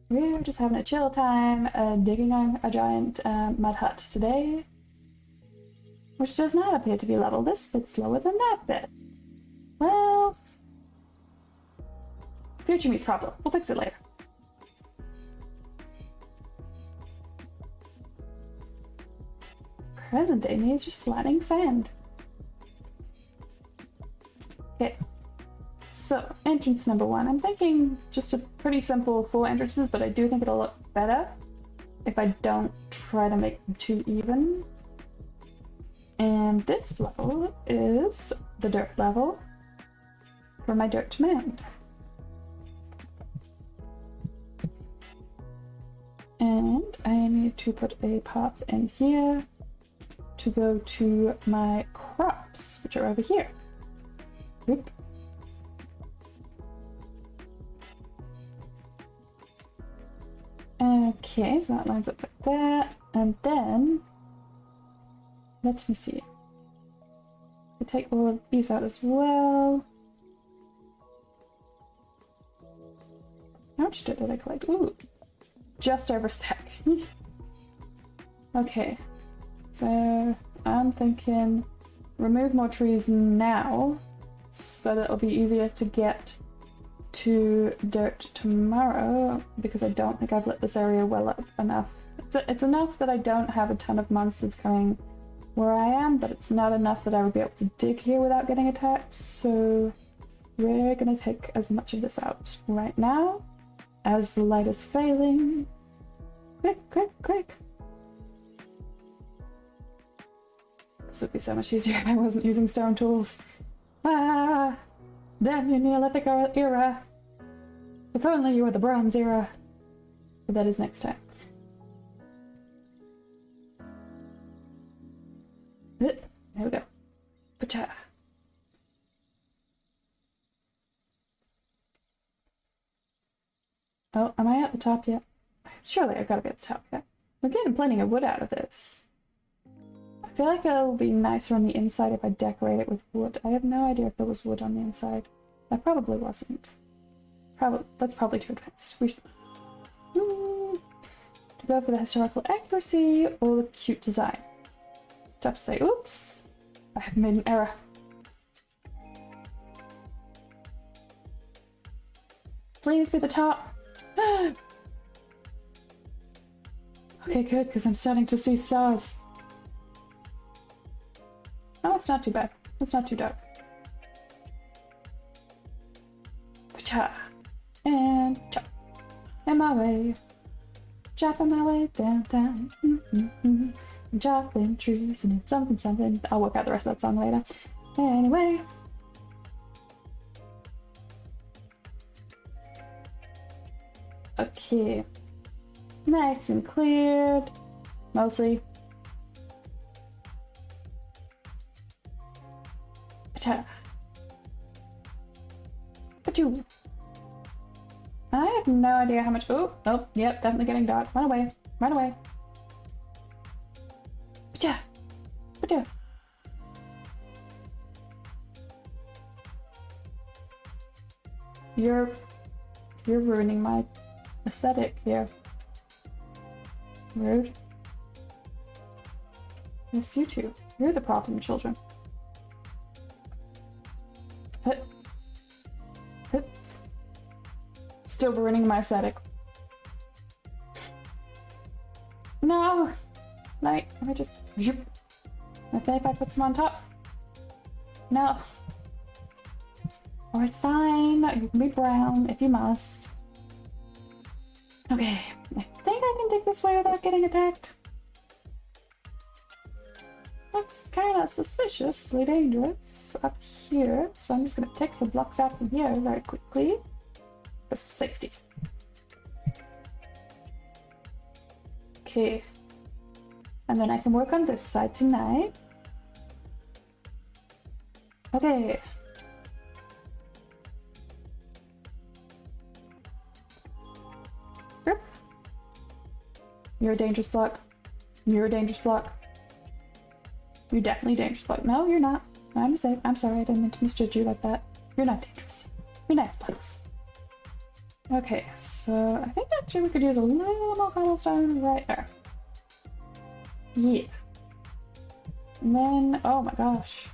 We're just having a chill time, digging on a giant mud hut today, which does not appear to be level this bit slower than that bit. Well, future me's problem. We'll fix it later. Present day me is just flattening sand. Okay. So, entrance number 1. I'm thinking just a pretty simple 4 entrances, but I do think it'll look better if I don't try to make them too even. And this level is the dirt level for my dirt demand. And I need to put a path in here to go to my crops, which are over here. Oop. Okay, so that lines up like that, and then let me see. I take all of these out as well. How much dirt did I collect? Ooh, just over a stack. Okay, so I'm thinking remove more trees now so that it'll be easier to get to dirt tomorrow, because I don't think I've lit this area well up enough. It's enough that I don't have a ton of monsters coming where I am, but it's not enough that I would be able to dig here without getting attacked, so we're gonna take as much of this out right now as the light is failing. Quick, quick, quick! This would be so much easier if I wasn't using stone tools. Ah! Damn you, Neolithic era! If only you were the Bronze era. But that is next time. There we go. Pacha! Oh, am I at the top yet? Surely I've got to be at the top yet. We're getting plenty of wood out of this. I feel like it'll be nicer on the inside if I decorate it with wood. I have no idea if there was wood on the inside. There probably wasn't. That's probably too advanced. We should to go for the historical accuracy or the cute design. Tough to say. Oops! I have made an error. Please be the top. Okay, good, because I'm starting to see stars. Oh, it's not too bad. It's not too dark. Pacha! And chop. In my way. Chopping my way downtown. I'm chopping trees and it's something something. I'll work out the rest of that song later. Anyway. Okay. Nice and cleared. Mostly. But you... I have no idea how much... Oh, oh, yep, definitely getting dark. Run away. Run away. But yeah. You're ruining my aesthetic here. Rude. Yes, you two. You're the problem, children. Hit. Still ruining my aesthetic. No! Like, let me just... Okay, if I put some on top. No. Alright, fine. You can be brown if you must. Okay, I think I can dig this way without getting attacked. Looks kind of suspiciously dangerous up here, so I'm just going to take some blocks out from here very quickly for safety. Okay, and then I can work on this side tonight. Okay. Yep. You're a dangerous block. You're a dangerous block. You're definitely dangerous block. No, you're not. I'm safe. I'm sorry, I didn't mean to misjudge you like that. You're not dangerous. You're nice blocks. Okay, so I think actually we could use a little more cobblestone right there. Yeah. And then, oh my gosh.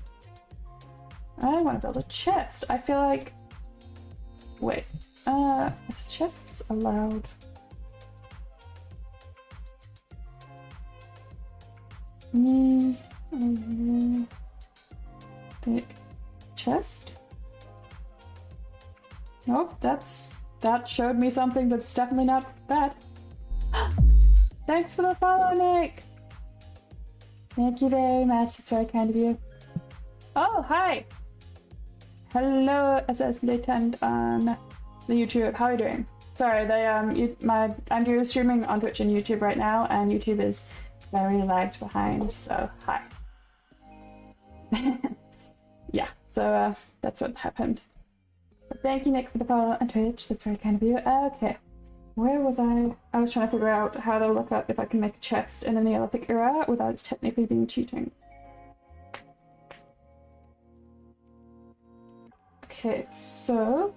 I want to build a chest. I feel like... Wait. Is chests allowed? Big chest? Nope, that showed me something that's definitely not bad. Thanks for the follow, Nick! Thank you very much, that's very kind of you. Oh, hi! Hello, SSD10 on the YouTube. How are you doing? Sorry, I'm doing streaming on Twitch and YouTube right now, and YouTube is very lagged behind, so hi. Yeah, so that's what happened. But thank you, Nick, for the follow on Twitch. That's very kind of you. Okay, where was I? I was trying to figure out how to look up if I can make a chest in the Neolithic era without technically being cheating. Okay, so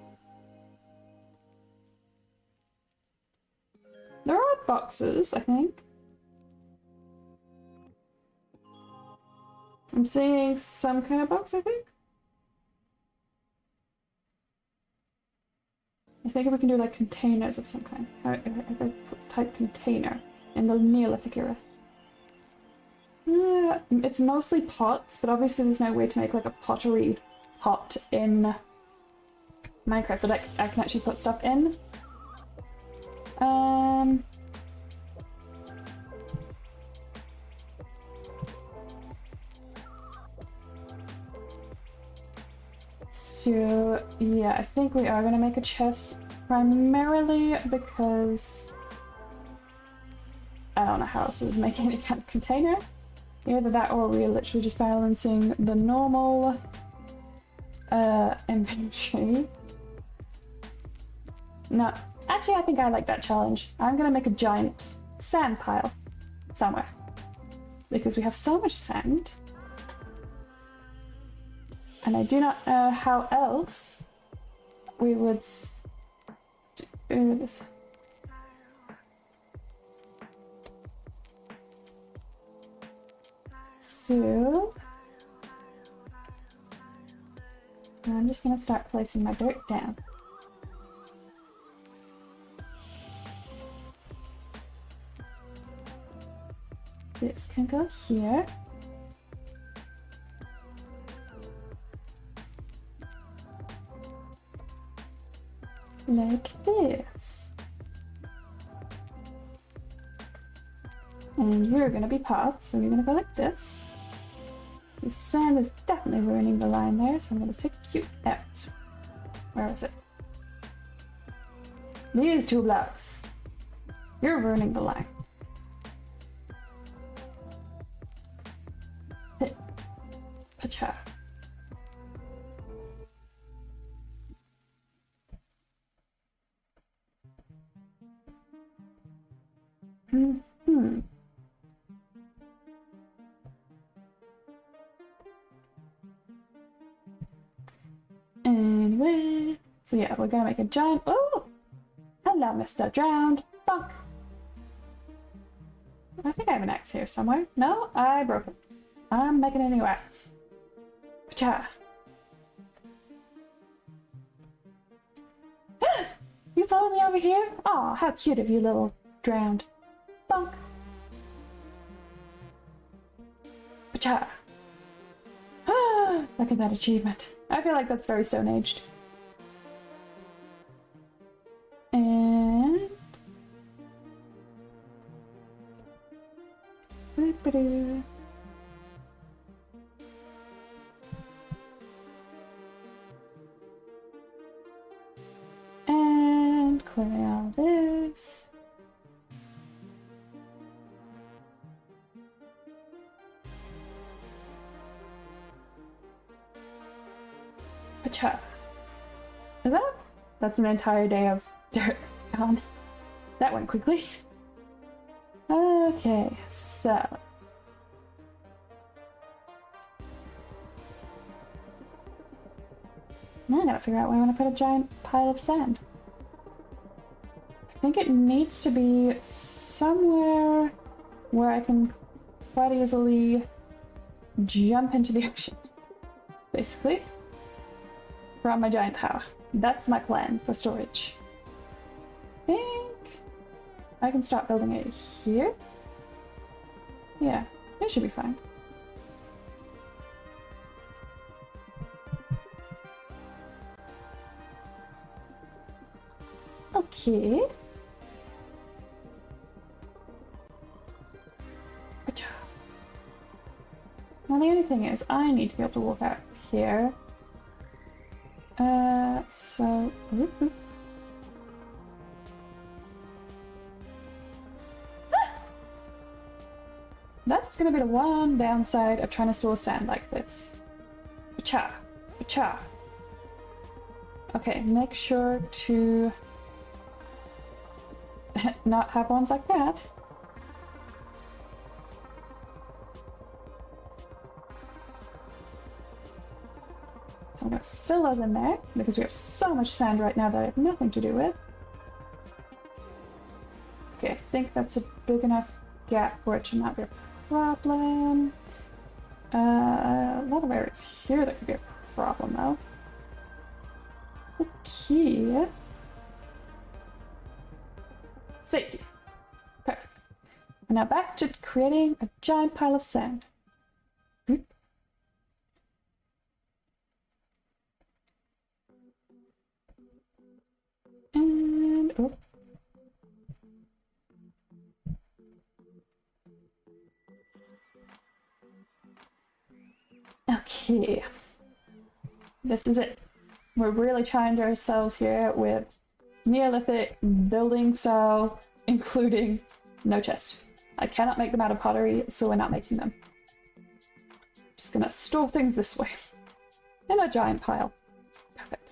there are boxes, I think. I'm seeing some kind of box, I think. I think we can do like containers of some kind. Type container in the Neolithic era. It's mostly pots, but obviously there's no way to make like a pottery pot in Minecraft, but I can actually put stuff in. So yeah, I think we are gonna make a chest primarily because I don't know how else we would make any kind of container. Either that or we're literally just balancing the normal inventory. No, actually I think I like that challenge. I'm gonna make a giant sand pile somewhere because we have so much sand. And I do not know how else we would do this. So I'm just going to start placing my dirt down. This can go here. Like this. And you're gonna be pots, so you're gonna go like this. The sand is definitely ruining the line there, so I'm gonna take you out. Where is it? These 2 blocks. You're ruining the line. Hit. Pacha. Hmm. Anyway, so yeah, we're gonna make a giant. Oh, hello, Mr. Drowned. Bonk. I think I have an axe here somewhere. No, I broke it. I'm making a new axe. Pacha. You follow me over here? Aw, how cute of you, little drowned. Bonk. Pacha. Look at that achievement. I feel like that's very Stone Aged. And... and clear all this. Pacha. Is that? That's an entire day of dirt gone. That went quickly. Okay, so. Now I gotta figure out where I want to put a giant pile of sand. I think it needs to be somewhere where I can quite easily jump into the ocean. Basically. From my giant tower. That's my plan for storage. I think I can start building it here. Yeah, it should be fine. Okay. Well, the only thing is, I need to be able to walk out here. So... That's gonna be the one downside of trying to store sand like this. Pacha! Pacha! Okay, make sure to not have ones like that. So I'm gonna fill those in there, because we have so much sand right now that I have nothing to do with. Okay, I think that's a big enough gap where it should not be a problem. A lot of areas here that could be a problem though. Okay. Safety. Perfect. And now back to creating a giant pile of sand. Boop. And oh. Okay. This is it. We're really challenging ourselves here with neolithic building style, including no chest. I cannot make them out of pottery, so we're not making them. Just gonna store things this way. In a giant pile. Perfect.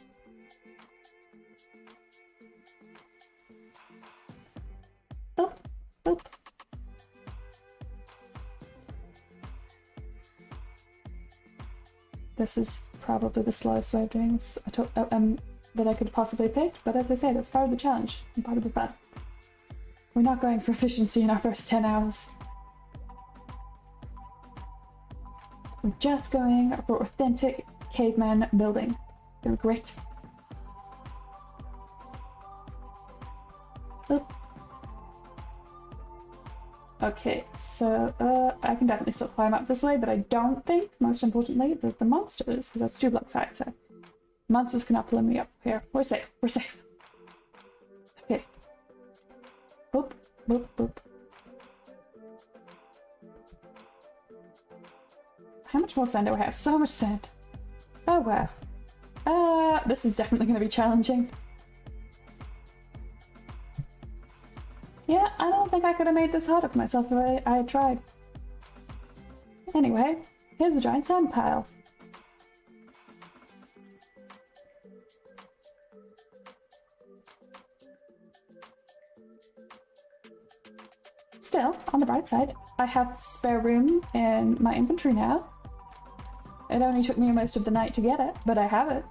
Oh, oh. This is probably the slowest way of doing this that I could possibly pick, but as I say, that's part of the challenge and part of the fun. We're not going for efficiency in our first 10 hours. We're just going for authentic caveman building. It's gonna be great. Oop. Okay, so I can definitely still climb up this way, but I don't think, most importantly, that the monsters, because that's 2 blocks high, so monsters cannot pull me up here. We're safe. We're safe. Okay. Boop, boop, boop. How much more sand do I have? So much sand. Oh wow. This is definitely going to be challenging. don't think I could have made this harder for myself if I had tried. Anyway, here's a giant sand pile. Still, on the bright side, I have spare room in my inventory now. It only took me most of the night to get it, but I have it.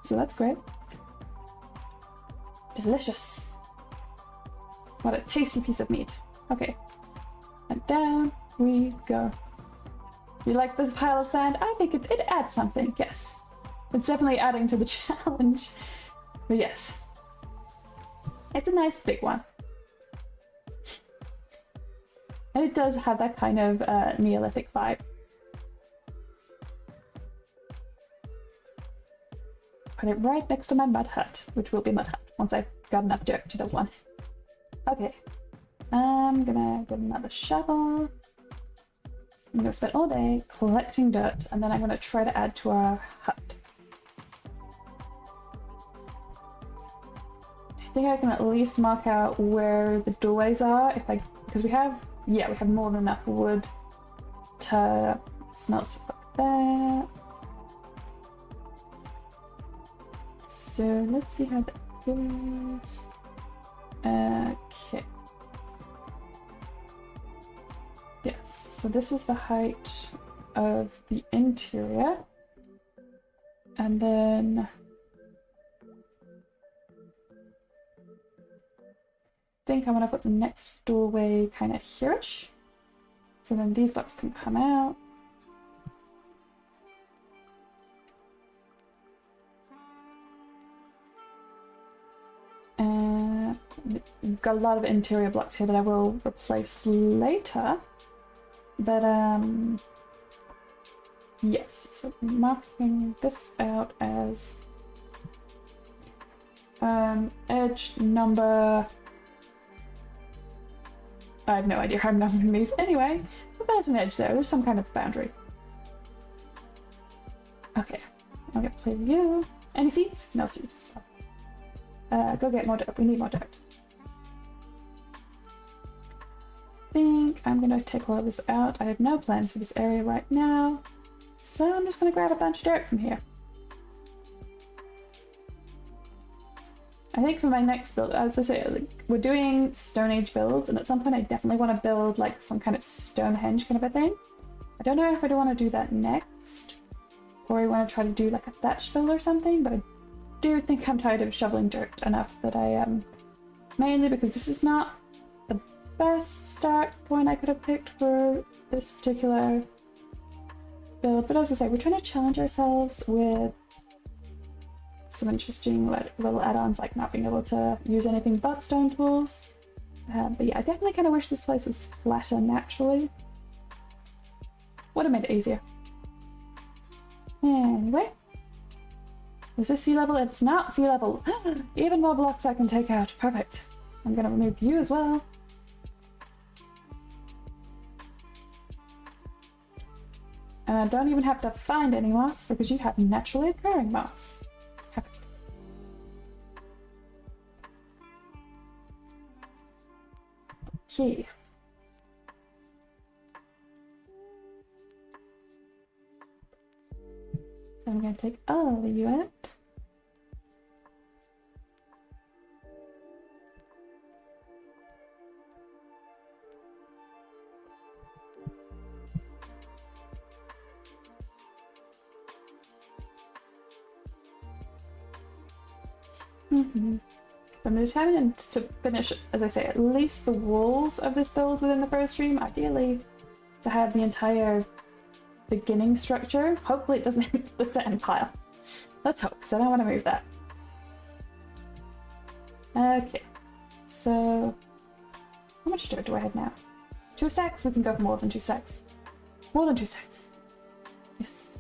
So that's great. Delicious. What a tasty piece of meat. Okay. And down we go. You like this pile of sand? I think it adds something, yes. It's definitely adding to the challenge. But yes. It's a nice big one. And it does have that kind of neolithic vibe. Put it right next to my mud hut, which will be mud hut once I've got enough dirt to build one. Okay, I'm gonna get another shovel. I'm gonna spend all day collecting dirt, and then I'm gonna try to add to our hut. I think I can at least mark out where the doorways are because we have more than enough wood to smelt stuff like that. So let's see how that goes. Okay. Yes, so this is the height of the interior. And then I think I'm gonna put the next doorway kind of here-ish. So then these blocks can come out. We've got a lot of interior blocks here that I will replace later. But yes, so marking this out as edge number. I have no idea how I'm numbering these. Anyway, but there's an edge there. There's some kind of boundary. Okay, I'll get play with you. Any seeds? No seeds. Go get more dirt. We need more dirt. I think I'm gonna take all of this out. I have no plans for this area right now, so I'm just gonna grab a bunch of dirt from here. I think for my next build, as I say, like, we're doing Stone Age builds, and at some point I definitely want to build like some kind of Stonehenge kind of a thing. I don't know if I do want to do that next, or I want to try to do like a thatch build or something, but I do think I'm tired of shoveling dirt enough that I mainly because this is not the best start point I could have picked for this particular build, but as I say, we're trying to challenge ourselves with some interesting little add-ons like not being able to use anything but stone tools. But yeah, I definitely kind of wish this place was flatter naturally. Would have made it easier. Anyway. Is this sea level? It's not sea level. Even more blocks I can take out. Perfect. I'm gonna remove you as well. And I don't even have to find any moss because you have naturally occurring moss. Perfect. Okay. So I'm going to take all of you out. I'm determined to finish, as I say, at least the walls of this build within the first stream, ideally to have the entire beginning structure. Hopefully it doesn't hit the sand pile. Let's hope, because I don't want to move that. Okay, so how much dirt do I have now? 2 stacks? We can go for more than 2 stacks. More than 2 stacks. Yes.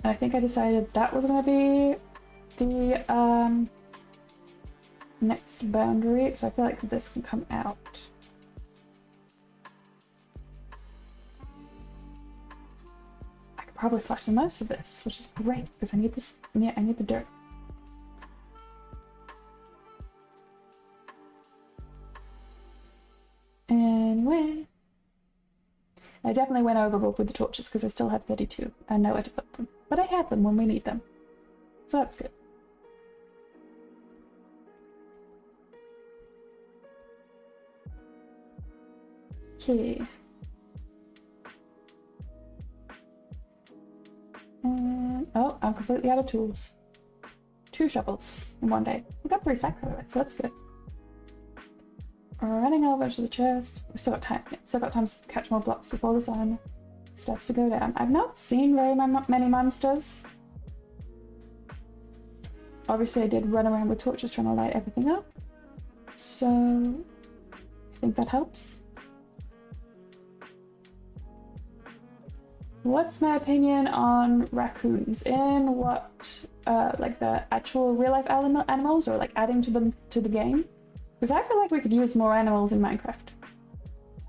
And I think I decided that was going to be the next boundary, so I feel like this can come out. I could probably flatten most of this, which is great because I need this. Yeah, I need the dirt. Anyway. I definitely went overboard with the torches because I still have 32 and nowhere to put them. But I have them when we need them. So that's good. Okay. Oh, I'm completely out of tools. 2 shovels in one day. We got 3 stacks out of it, so that's good. Running over to the chest. We've still got time. Yeah, still got time to catch more blocks before the sun starts to go down. I've not seen very many monsters. Obviously, I did run around with torches trying to light everything up. So, I think that helps. What's my opinion on raccoons? In what, like the actual real-life animals, or like adding to them to the game? Because I feel like we could use more animals in Minecraft.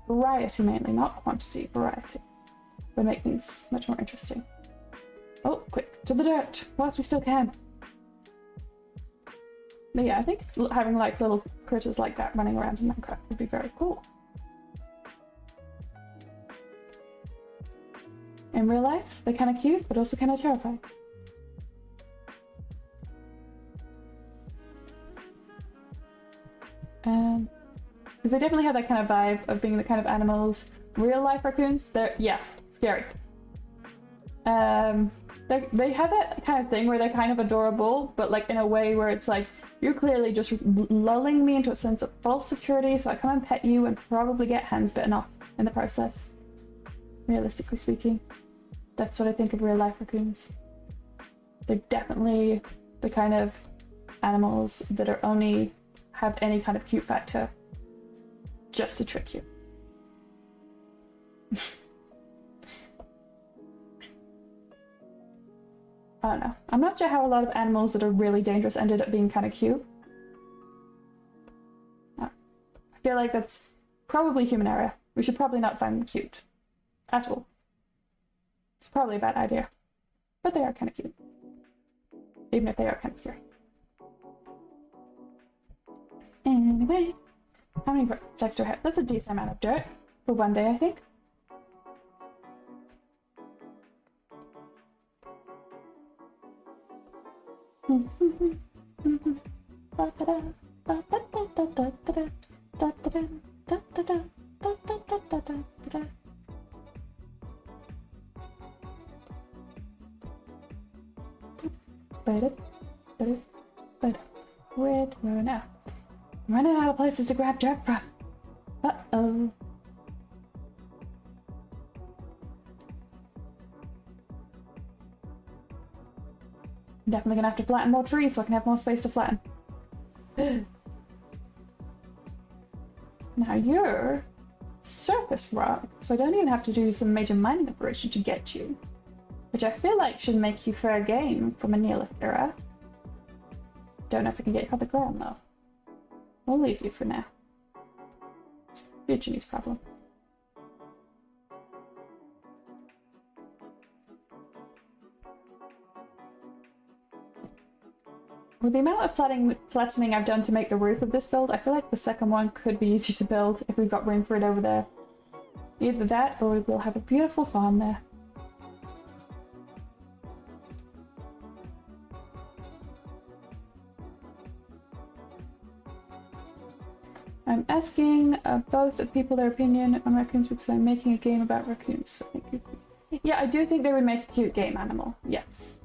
Variety mainly, not quantity, variety. Would make things much more interesting. Oh, quick, to the dirt, whilst we still can. But yeah, I think having like little critters like that running around in Minecraft would be very cool. In real life, they're kind of cute, but also kind of terrifying. Because they definitely have that kind of vibe of being the kind of animals. Real life raccoons, they're, yeah, scary. They have that kind of thing where they're kind of adorable, but like in a way where it's like, you're clearly just lulling me into a sense of false security, so I come and pet you and probably get hands bitten off in the process. Realistically speaking. That's what I think of real life raccoons. They're definitely the kind of animals that are only have any kind of cute factor just to trick you. I don't know. I'm not sure how a lot of animals that are really dangerous ended up being kind of cute. I feel like that's probably human error. We should probably not find them cute. At all. It's probably a bad idea. But they are kind of cute. Even if they are kind of scary. Anyway. How many stacks do I have? That's a decent amount of dirt. For one day, I think. Where to go now? I'm running out of places to grab dirt from. Uh-oh. Definitely gonna have to flatten more trees so I can have more space to flatten. Now you're surface rock, so I don't even have to do some major mining operation to get you. Which I feel like should make you fair game from a Neolithic era. Don't know if I can get you on the ground though. We'll leave you for now. It's Fuji's problem. With the amount of flattening I've done to make the roof of this build, I feel like the second one could be easy to build if we've got room for it over there. Either that, or we'll have a beautiful farm there. I'm asking both of people their opinion on raccoons because I'm making a game about raccoons. So yeah, I do think they would make a cute game animal. Yes.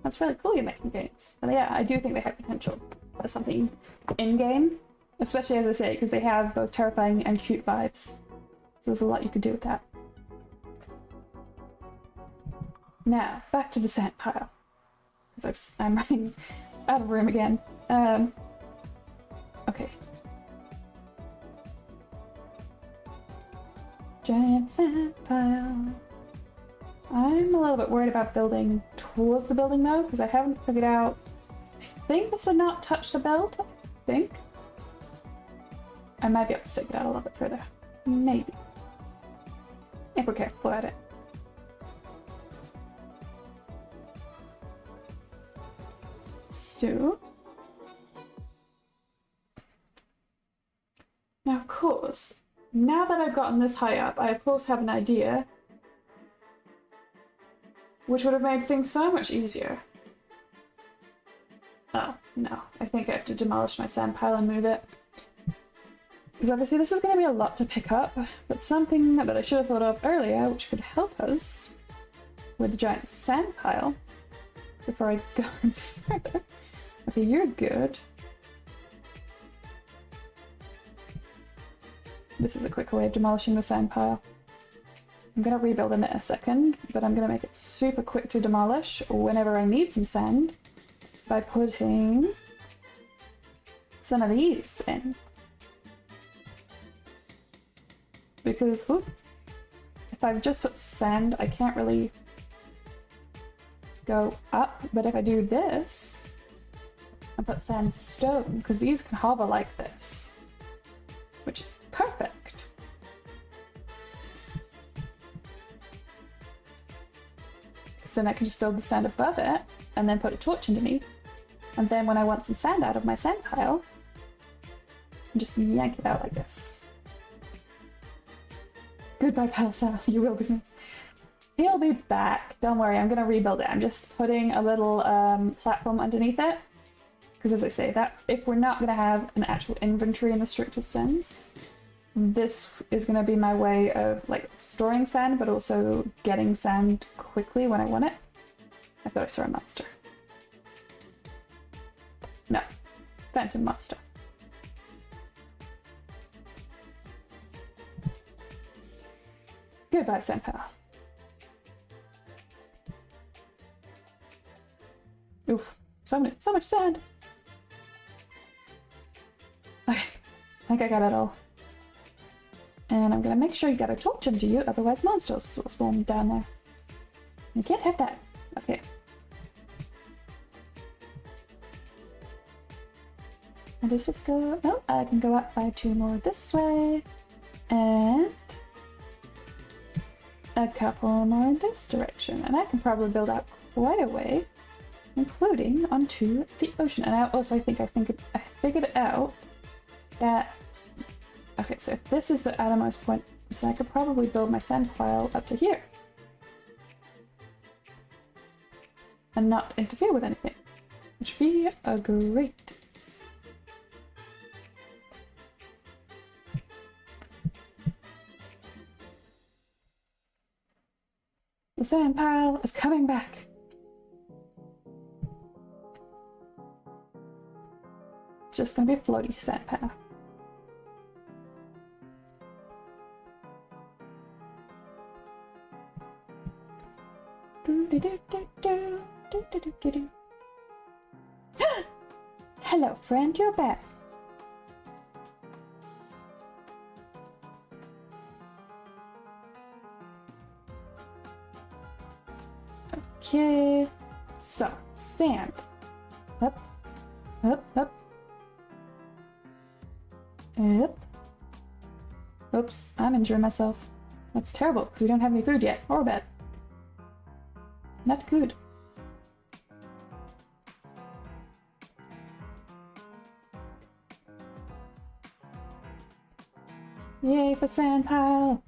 That's really cool you're making games. But yeah, I do think they have potential for something in-game. Especially, as I say, because they have both terrifying and cute vibes. So there's a lot you could do with that. Now, back to the sand pile. Because I'm running out of room again. Okay. Giant sand pile. I'm a little bit worried about building towards the building though, because I haven't figured out. I think this would not touch the build. I think. I might be able to stick it out a little bit further. Maybe. If we're careful at it. So. Now, of course, Now that I've gotten this high up, I of course have an idea, which would have made things so much easier. Oh, no. I think I have to demolish my sand pile and move it. Because obviously this is going to be a lot to pick up, but something that I should have thought of earlier, which could help us with the giant sand pile, before I go any further. Okay, you're good. This is a quicker way of demolishing the sand pile. I'm going to rebuild in it in a second, but I'm going to make it super quick to demolish whenever I need some sand by putting some of these in. Because, oop, if I've just put sand, I can't really go up, but if I do this and put sandstone, because these can hover like this, which is perfect. So then I can just build the sand above it and then put a torch underneath, and then when I want some sand out of my sand pile, I just yank it out like this. Goodbye, pal Sal, you will be missed. He'll be back. Don't worry, I'm going to rebuild it. I'm just putting a little platform underneath it. Because as I say, that if we're not going to have an actual inventory in the strictest sense, this is going to be my way of like storing sand, but also getting sand quickly when I want it. I thought I saw a monster. No. Phantom monster. Goodbye, sand pile. Oof, so much sand. Okay, I think I got it all. And I'm gonna make sure you got a torch under you, otherwise monsters will spawn down there. You can't have that. Okay. How does this go? Oh, I can go up by 2 more this way. And a couple more in this direction. And I can probably build out quite a way, including onto the ocean. And I figured out that, okay, so if this is the outermost point, so I could probably build my sand pile up to here and not interfere with anything, which would be a great. The sand pile is coming back. Just gonna be a floaty sand pile. Hello, friend, you're back. Okay, so sand. Up, up, up. Yep. Oops, I'm injuring myself. That's terrible, because we don't have any food yet, or bed. Not good. Yay for sand pile!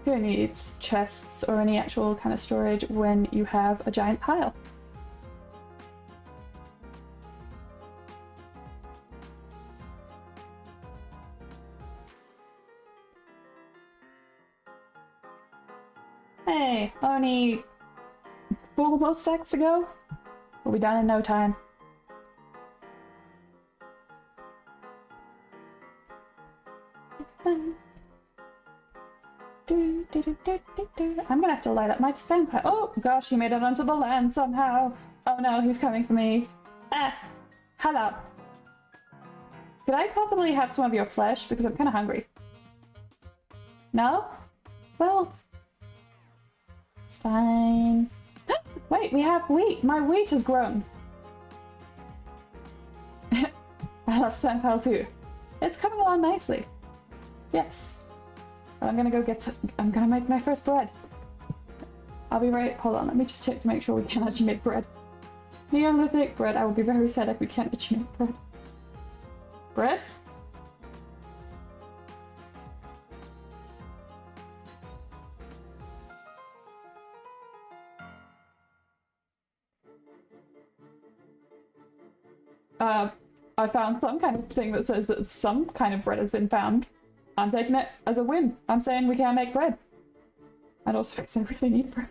Who needs chests or any actual kind of storage when you have a giant pile? Hey, only 4 more stacks to go? We'll be done in no time. I'm gonna have to light up my sand pile. Oh gosh, he made it onto the land somehow. Oh no, he's coming for me. Ah, hello. Could I possibly have some of your flesh? Because I'm kind of hungry. No? Well, it's fine. Wait, we have wheat. My wheat has grown. I love sand pile too. It's coming along nicely. Yes. I'm gonna go get some. I'm gonna make my first bread. I'll be right. Hold on, let me just check to make sure we can actually make bread. Neolithic bread. I will be very sad if we can't let you make bread. Bread? I found some kind of thing that says that some kind of bread has been found. I'm taking it as a win. I'm saying we can make bread. I'd also fix I really need bread.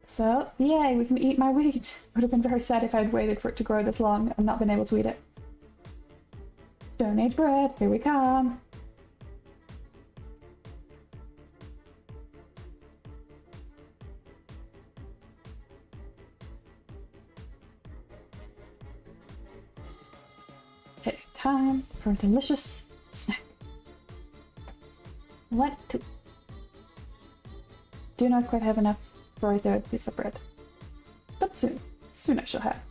So, yay, we can eat my wheat. Would have been very sad if I'd waited for it to grow this long and not been able to eat it. Stone Age bread, here we come. Okay, time for a delicious snack. What to... Do not quite have enough for a third piece of bread. But soon. Soon I shall have.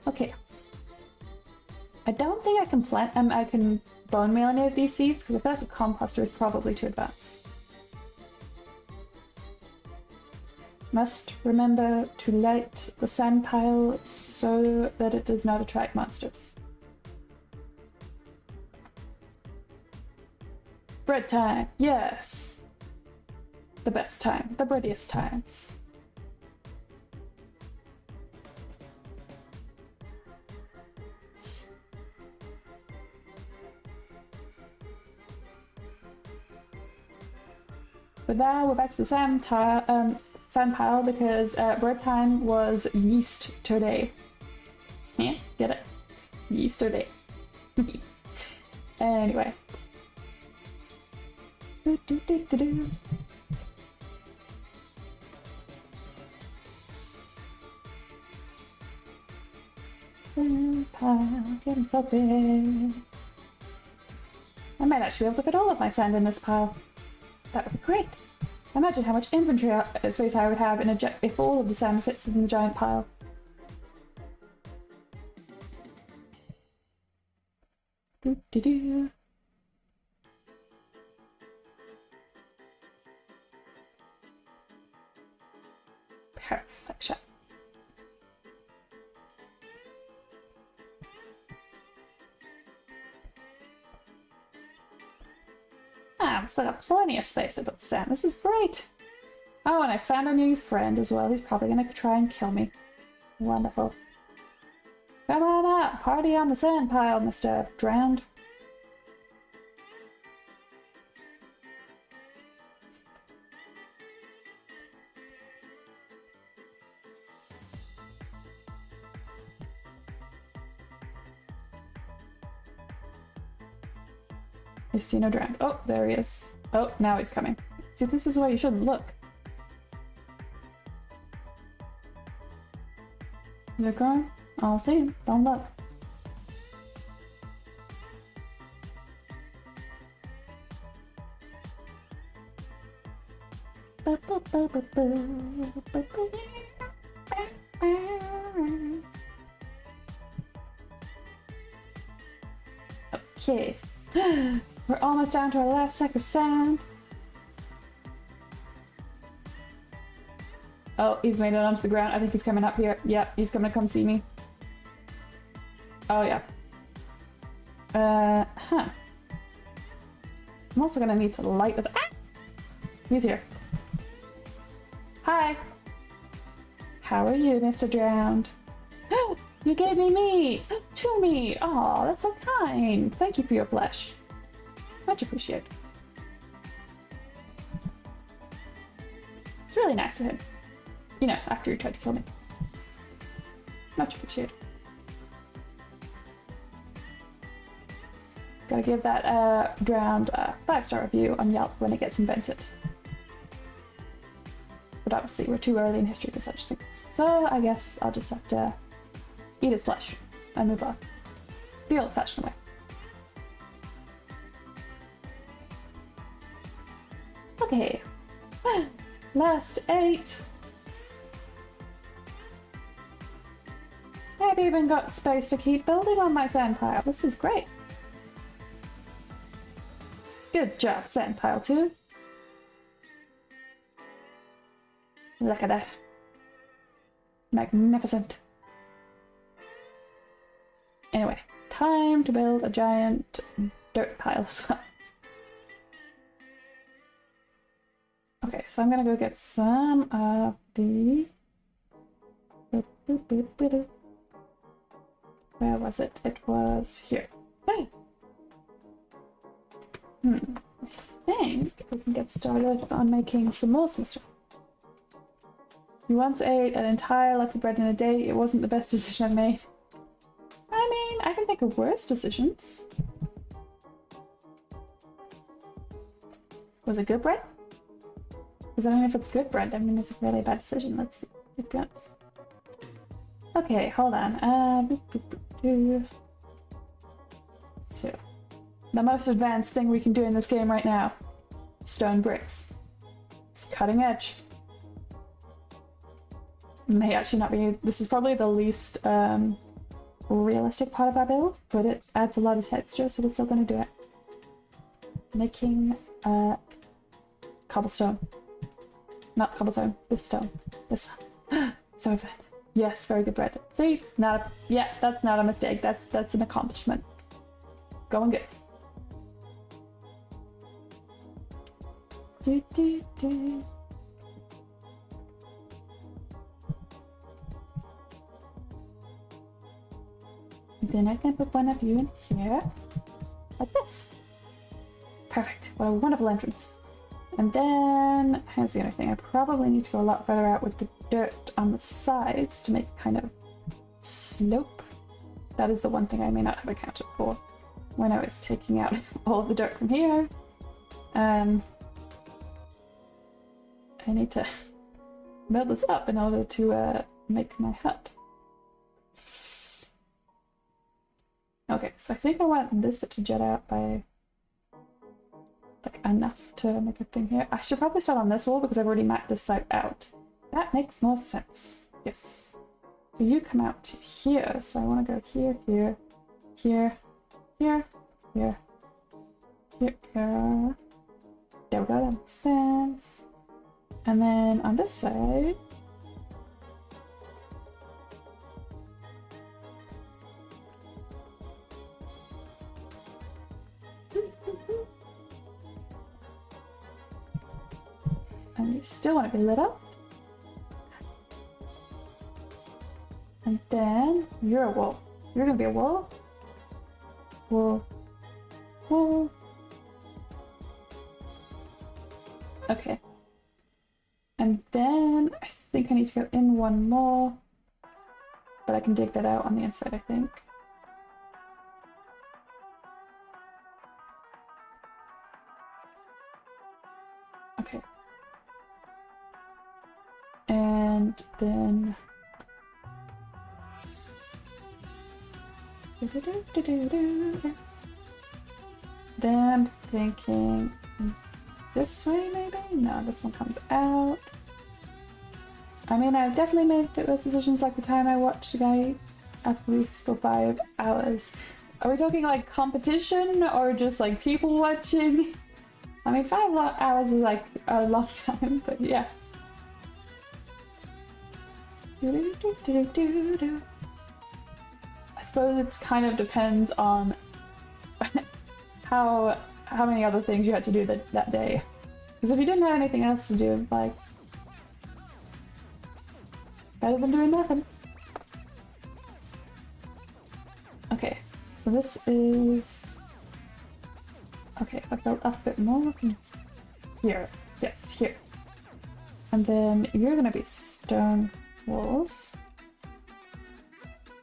Okay. I don't think I can plant I can bone meal any of these seeds because I feel like the composter is probably too advanced. Must remember to light the sand pile so that it does not attract monsters. Bread time, yes! The best time, the breadiest times. But now we're back to the sand pile because bread time was yesterday. Yeah, get it? Yesterday. Anyway. Sand pile, getting so big. I might actually be able to fit all of my sand in this pile. That would be great. Imagine how much inventory space I would have in if all of the sand fits in the giant pile. Doo-doo-doo. Perfection. I've still got plenty of space to put sand. This is great. Oh, and I found a new friend as well. He's probably gonna try and kill me. Wonderful. Come on out. Party on the sand pile, Mr. Drowned. I see no drowned. Oh, there he is. Oh, now he's coming. See, this is why you shouldn't look. Is it going? I'll see him. Don't look. Okay. We're almost down to our last sack of sand. Oh, he's made it onto the ground. I think he's coming up here. Yep, he's gonna come see me. Oh, yeah. Huh. I'm also gonna need to light the... Ah! He's here. Hi. How are you, Mr. Drowned? You gave me meat! To me! Oh, that's so kind. Thank you for your flesh. Much appreciated. It's really nice of him. You know, after he tried to kill me. Much appreciated. Gotta give that Drowned 5-star review on Yelp when it gets invented. But obviously we're too early in history for such things. So I guess I'll just have to eat his flesh and move on. The old-fashioned way. Okay. Last 8. I've even got space to keep building on my sand pile. This is great. Good job, sand pile 2. Look at that. Magnificent. Anyway, time to build a giant dirt pile as well. Okay, so I'm gonna go get some of the... Where was it? It was here. Hey! I think we can get started on making some more stuff. You once ate an entire loaf of bread in a day. It wasn't the best decision I made. I mean, I can think of worse decisions. Was it good bread? Because I don't know if it's good bread. I mean, it's a really bad decision. Let's be honest. Okay, hold on. So, the most advanced thing we can do in this game right now. Stone bricks. It's cutting edge. May actually not be... This is probably the least realistic part of our build, but it adds a lot of texture, so we're still going to do it. Making cobblestone. Not cobblestone, this stone. This one. So advanced. Yes, very good bread. See? Yeah, that's not a mistake. That's an accomplishment. Going good. Then I can put one of you in here, like this. Perfect. What a wonderful entrance. And then, here's the other thing. I probably need to go a lot further out with the dirt on the sides to make kind of slope. That is the one thing I may not have accounted for when I was taking out all of the dirt from here. I need to build this up in order to make my hut. Okay, so I think I want this bit to jet out by like enough to make a thing here. I should probably start on this wall because I've already mapped this side out. That makes more sense. Yes. So you come out to here. So I want to go here, here, here, here, here, here, here. There we go, that makes sense. And then on this side, and you still want to be lit up. And then you're a wall. You're gonna be a wall. Wall. Wall. Okay. And then I think I need to go in one more. But I can dig that out on the inside, I think. Okay. And then... Then I'm thinking this way maybe? No, this one comes out. I mean, I've definitely made those decisions like the time I watched a guy at least for 5 hours. Are we talking like competition or just like people watching? I mean, 5 hours is like a long time, but yeah. I suppose it kind of depends on how many other things you had to do that day. Because if you didn't have anything else to do, like, better than doing nothing. Okay, so this is... Okay, I've built up a bit more from here. Yes, here. And then you're gonna be stone walls.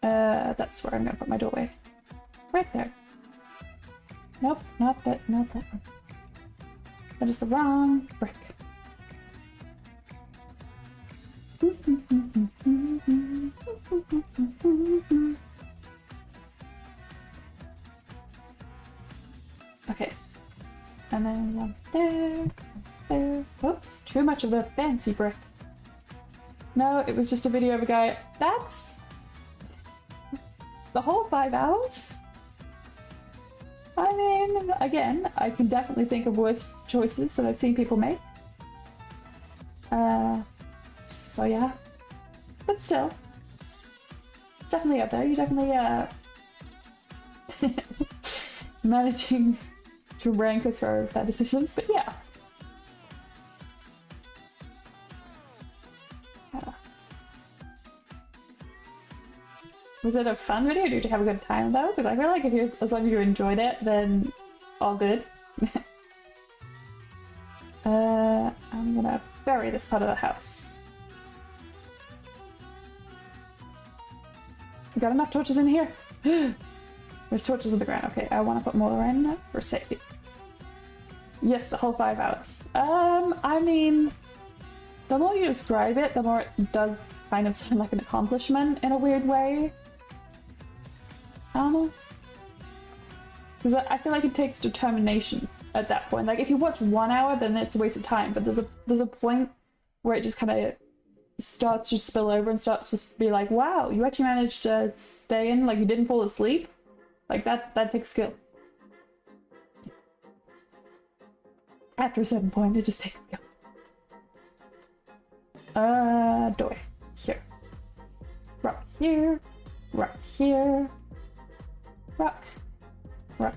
That's where I'm gonna put my doorway. Right there. Nope, not that one. That is the wrong brick. Okay. And then one there, there. Whoops, too much of the fancy brick. No, it was just a video of a guy. The whole 5 hours? I mean, again, I can definitely think of worse choices that I've seen people make. So yeah. But still. It's definitely up there. You're definitely, managing to rank as far as bad decisions, but yeah. Was it a fun video? Did you have a good time though? Because I feel like as long as you enjoyed it, then all good. I'm gonna bury this part of the house. We got enough torches in here. There's torches on the ground. Okay, I want to put more in for safety. Yes, the whole 5 hours. I mean, the more you describe it, the more it does kind of sound like an accomplishment in a weird way. I don't know. Because I feel like it takes determination at that point. Like, if you watch 1 hour, then it's a waste of time. But there's a point where it just kind of starts to spill over and starts to be like, wow, you actually managed to stay in, like you didn't fall asleep. Like, that takes skill. After a certain point, it just takes skill. Door. Here. Rock here. Rock here. Rock. Rock.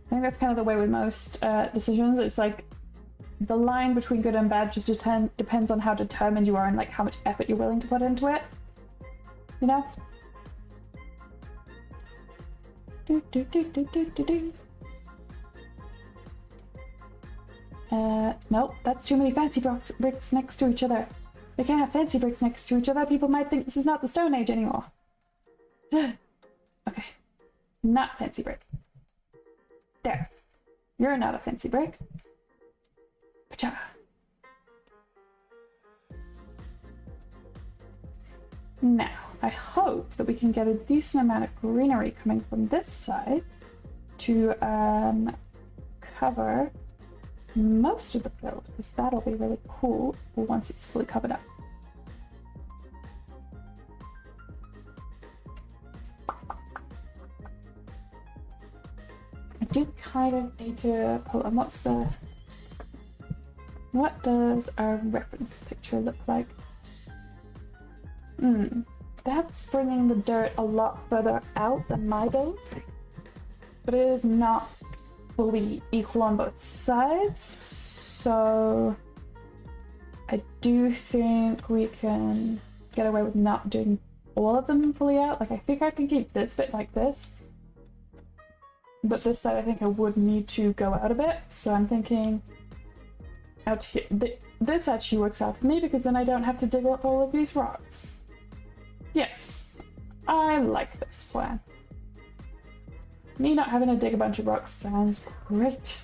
I think that's kind of the way with most decisions. It's like the line between good and bad just depends on how determined you are and like how much effort you're willing to put into it. You know? Nope, that's too many fancy bricks next to each other. We can't have fancy bricks next to each other. People might think this is not the Stone Age anymore. Okay. Not fancy brick. There. You're not a fancy brick. Pacha. Now, I hope that we can get a decent amount of greenery coming from this side to cover most of the field, because that'll be really cool once it's fully covered up. I do kind of need to pull on what does our reference picture look like? That's bringing the dirt a lot further out than my build, but it is not fully equal on both sides, so I do think we can get away with not doing all of them fully out. Like, I think I can keep this bit like this, but this side I think I would need to go out a bit, so I'm thinking out here. This actually works out for me because then I don't have to dig up all of these rocks. Yes, I like this plan. Me not having to dig a bunch of rocks sounds great.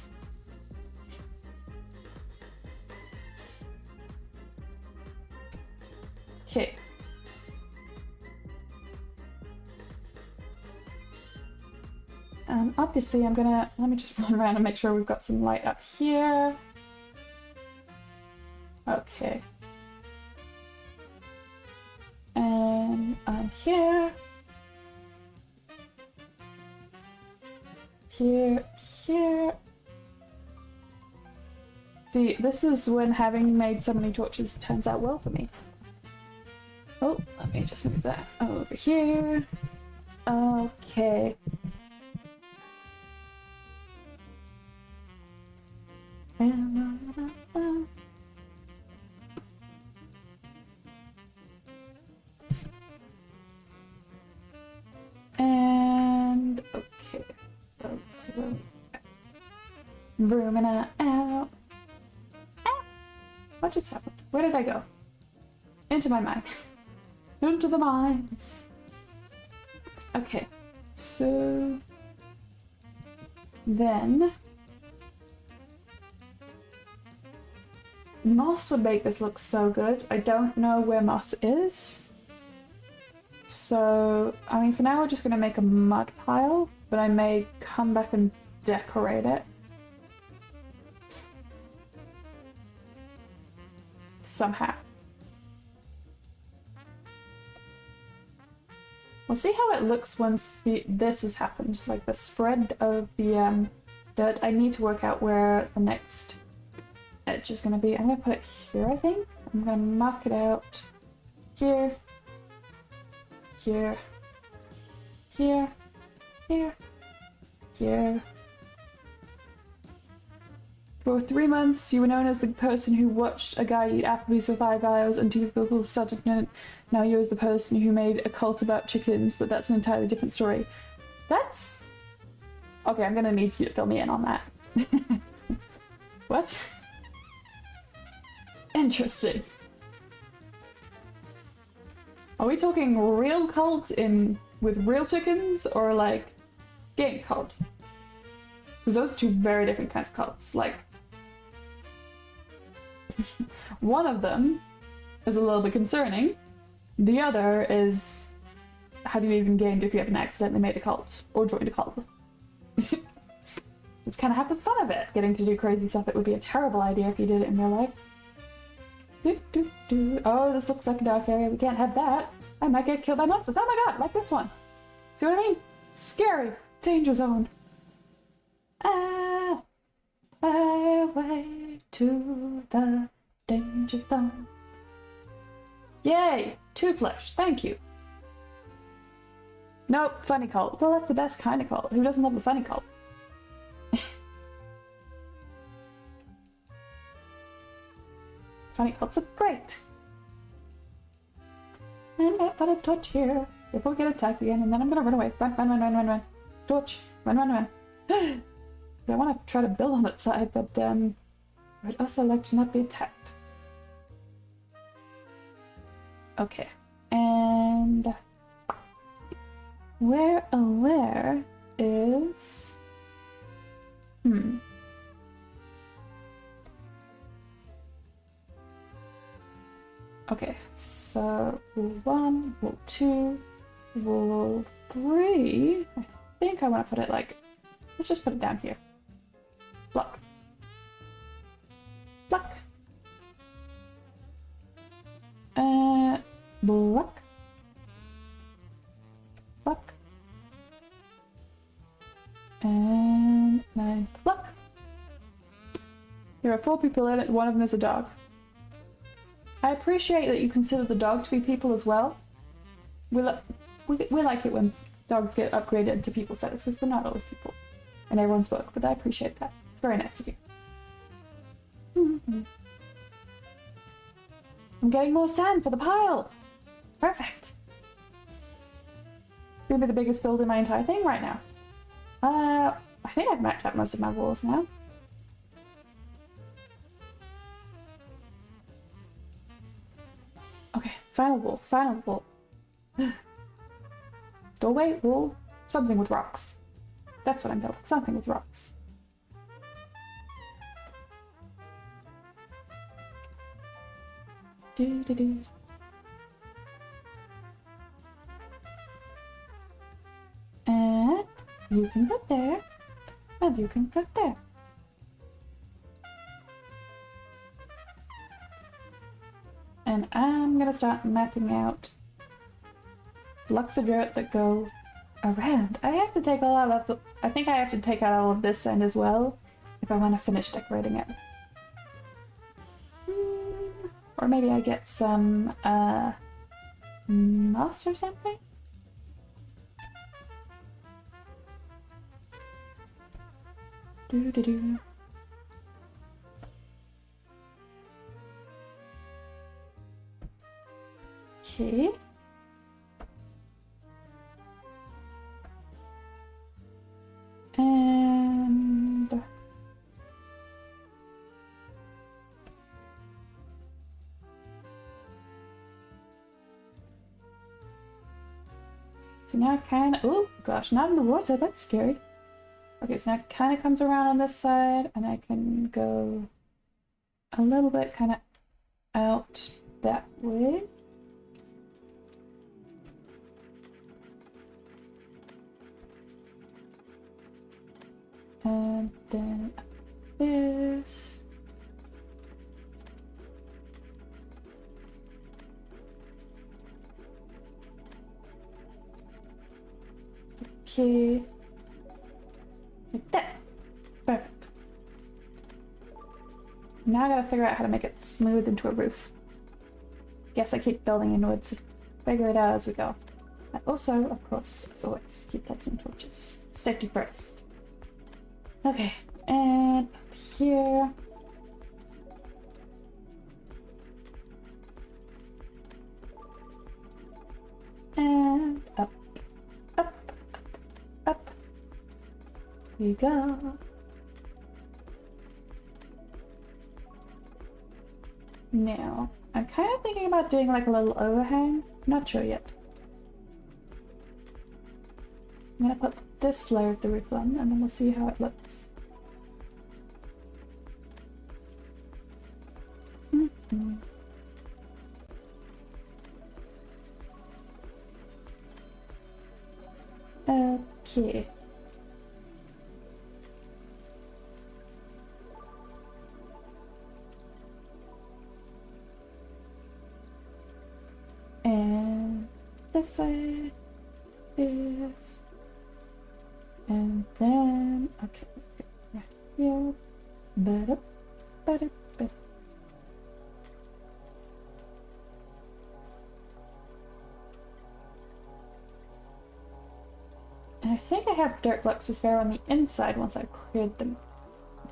Okay. And obviously I'm gonna, let me just run around and make sure we've got some light up here. Okay. And here. Here. See, this is when having made so many torches turns out well for me. Oh, let me just move that over here. Okay. And okay, let's rooming out. Ah! What just happened? Where did I go? Into my mind. Into the mines. Okay, so then moss would make this look so good. I don't know where moss is. So, I mean, for now we're just going to make a mud pile, but I may come back and decorate it. somehow. We'll see how it looks once this has happened, like the spread of the dirt. I need to work out where the next edge is going to be. I'm going to put it here, I think. I'm going to mark it out here, here, here, here, here. For 3 months, you were known as the person who watched a guy eat Applebee's for 5 hours until people started to. Now you're as the person who made a cult about chickens, but that's an entirely different story. That's... Okay, I'm gonna need you to fill me in on that. What? Interesting. Are we talking real cult with real chickens, or like game cult? Because those are two very different kinds of cults. Like, one of them is a little bit concerning. The other is, have you even gamed if you haven't accidentally made a cult or joined a cult? It's kind of half the fun of it, getting to do crazy stuff. It would be a terrible idea if you did it in real life. Oh, this looks like a dark area. We can't have that. I might get killed by monsters. Oh my god, like this one. See what I mean? Scary. Danger zone. Ah, highway to the danger zone. Yay! 2 flesh, thank you. Nope, funny cult. Well, that's the best kind of cult. Who doesn't love a funny cult? Funny cults are great. And I put a torch here. If we get attacked again, and then I'm gonna run away. Run, run, run, run, run, run. Torch. Run, run, run. I want to try to build on that side, but I'd also like to not be attacked. Okay, and where is okay, so rule 1, rule 2, rule 3. I think I want to put it like, let's just put it down here. Block. Block. Block. Block. And 9. Block. There are 4 people in it, one of them is a dog. I appreciate that you consider the dog to be people as well. We like it when dogs get upgraded to people status, because they're not always people in everyone's book, but I appreciate that. It's very nice of you. I'm getting more sand for the pile! Perfect! It's gonna be the biggest build in my entire thing right now. I think I've maxed out most of my walls now. Okay, final wall, final wall. Doorway, wall, something with rocks. That's what I'm building, something with rocks. Do. And you can get there, and you can get there. And I'm gonna start mapping out blocks of dirt that go around. I have to take all out of I think I have to take out all of this sand as well if I want to finish decorating it. Or maybe I get some moss or something? Do. Okay. And so now it kind of, oh gosh, not in the water, that's scary. Okay, so now it kind of comes around on this side, and I can go a little bit kind of out that way. And then this. Okay. Like that. Perfect. Now I gotta figure out how to make it smooth into a roof. Guess I keep building inwards. Figure it out as we go. And also, of course, as always, keep lights and torches. Safety first. Okay, and up here. And up, up, up, up. Here we go. Now, I'm kind of thinking about doing like a little overhang. Not sure yet. I'm gonna put this layer of the roof on and then we'll see how it looks. Mm-hmm. Okay. And this way. This. And then, okay, let's get right here. Ba-da, ba-da, ba-da. And I think I have dirt blocks to spare on the inside once I cleared them,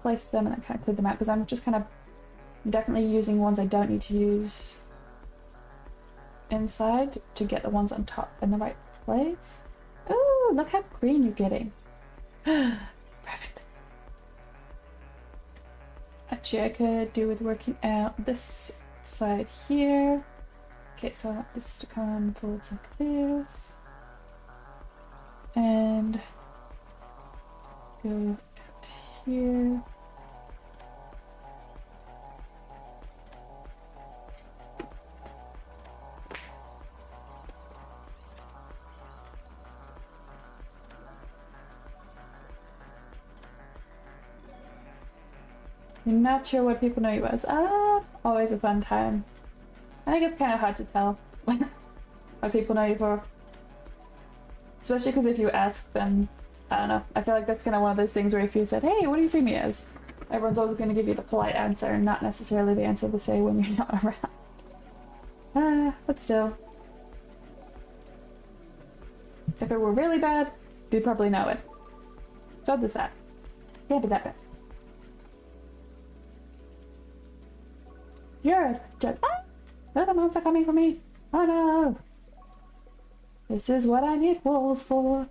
placed them, and then kind of cleared them out because I'm just kind of definitely using ones I don't need to use inside to get the ones on top in the right place. Ooh, look how green you're getting. Perfect. Actually, I could do with working out this side here. Okay, so I want this to come forwards like this. And go out here. You're not sure what people know you as. Ah, always a fun time. I think it's kind of hard to tell what people know you for. Especially because if you ask them, I don't know. I feel like that's kind of one of those things where if you said, hey, what do you see me as? Everyone's always going to give you the polite answer and not necessarily the answer they say when you're not around. But still. If it were really bad, you'd probably know it. So there's that. Can't be that bad. You're just the monster coming for me. Oh no! This is what I need walls for.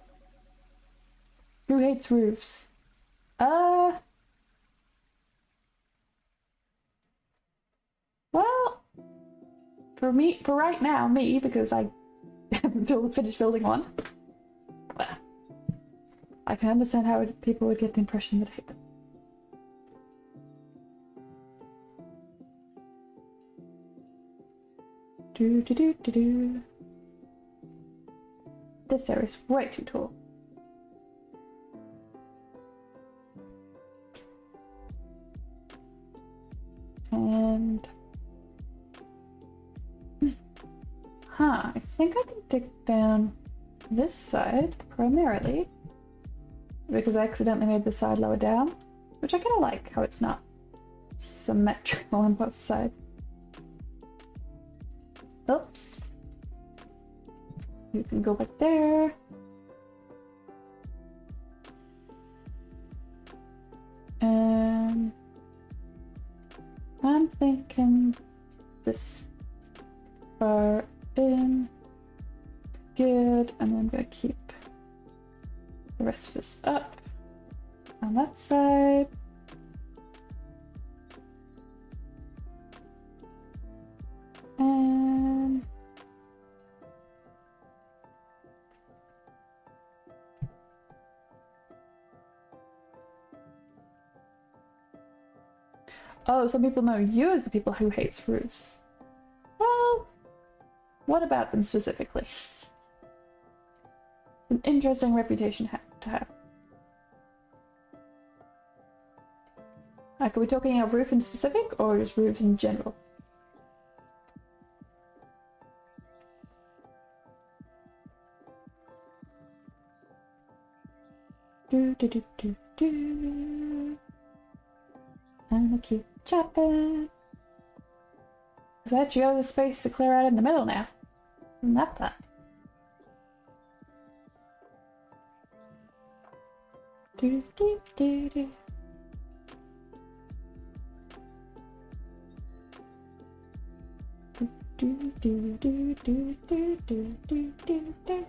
Who hates roofs? Well, for right now, me, because I haven't finished building one. Well, I can understand how people would get the impression that I hate them. Do. This area is way too tall. And I think I can dig down this side primarily because I accidentally made the side lower down, which I kind of like how it's not symmetrical on both sides. Oops. You can go back there. And I'm thinking this far in. Good. And then I'm going to keep the rest of this up on that side. And oh, some people know you as the people who hates roofs. Well, what about them specifically? It's an interesting reputation to have. Like, are we talking a roof in specific or just roofs in general? do. I'm gonna keep chopping. Because I actually got the space to clear out in the middle now. Not that. Do do do do. Do do do do do do do do do.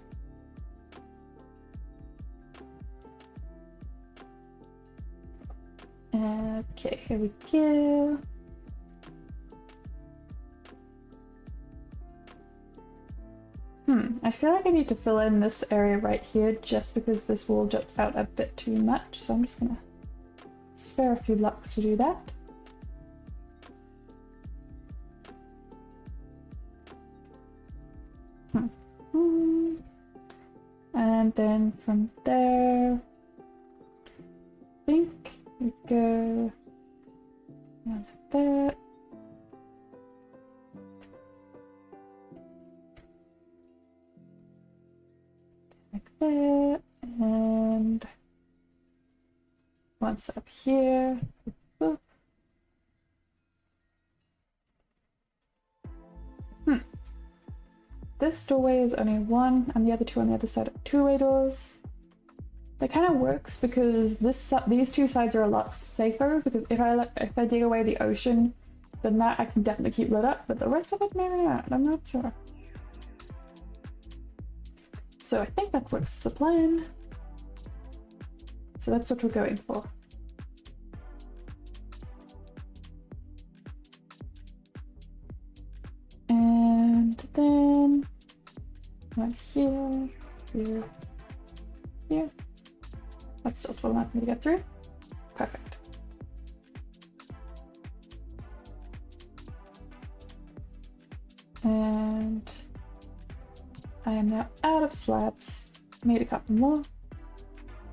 Okay, here we go. I feel like I need to fill in this area right here just because this wall juts out a bit too much, so I'm just gonna spare a few blocks to do that. And then from there, I think we go like that. Like that, and once up here. Boop. This doorway is only one, and the other two on the other side are two-way doors. That kind of works because these two sides are a lot safer. Because if I dig away the ocean, then that I can definitely keep lit up. But the rest of it, maybe not. I'm not sure. So I think that works as a plan. So that's what we're going for. And then right here, here, here. That's still tall enough for me to get through. Perfect. And I am now out of slabs. Made a couple more.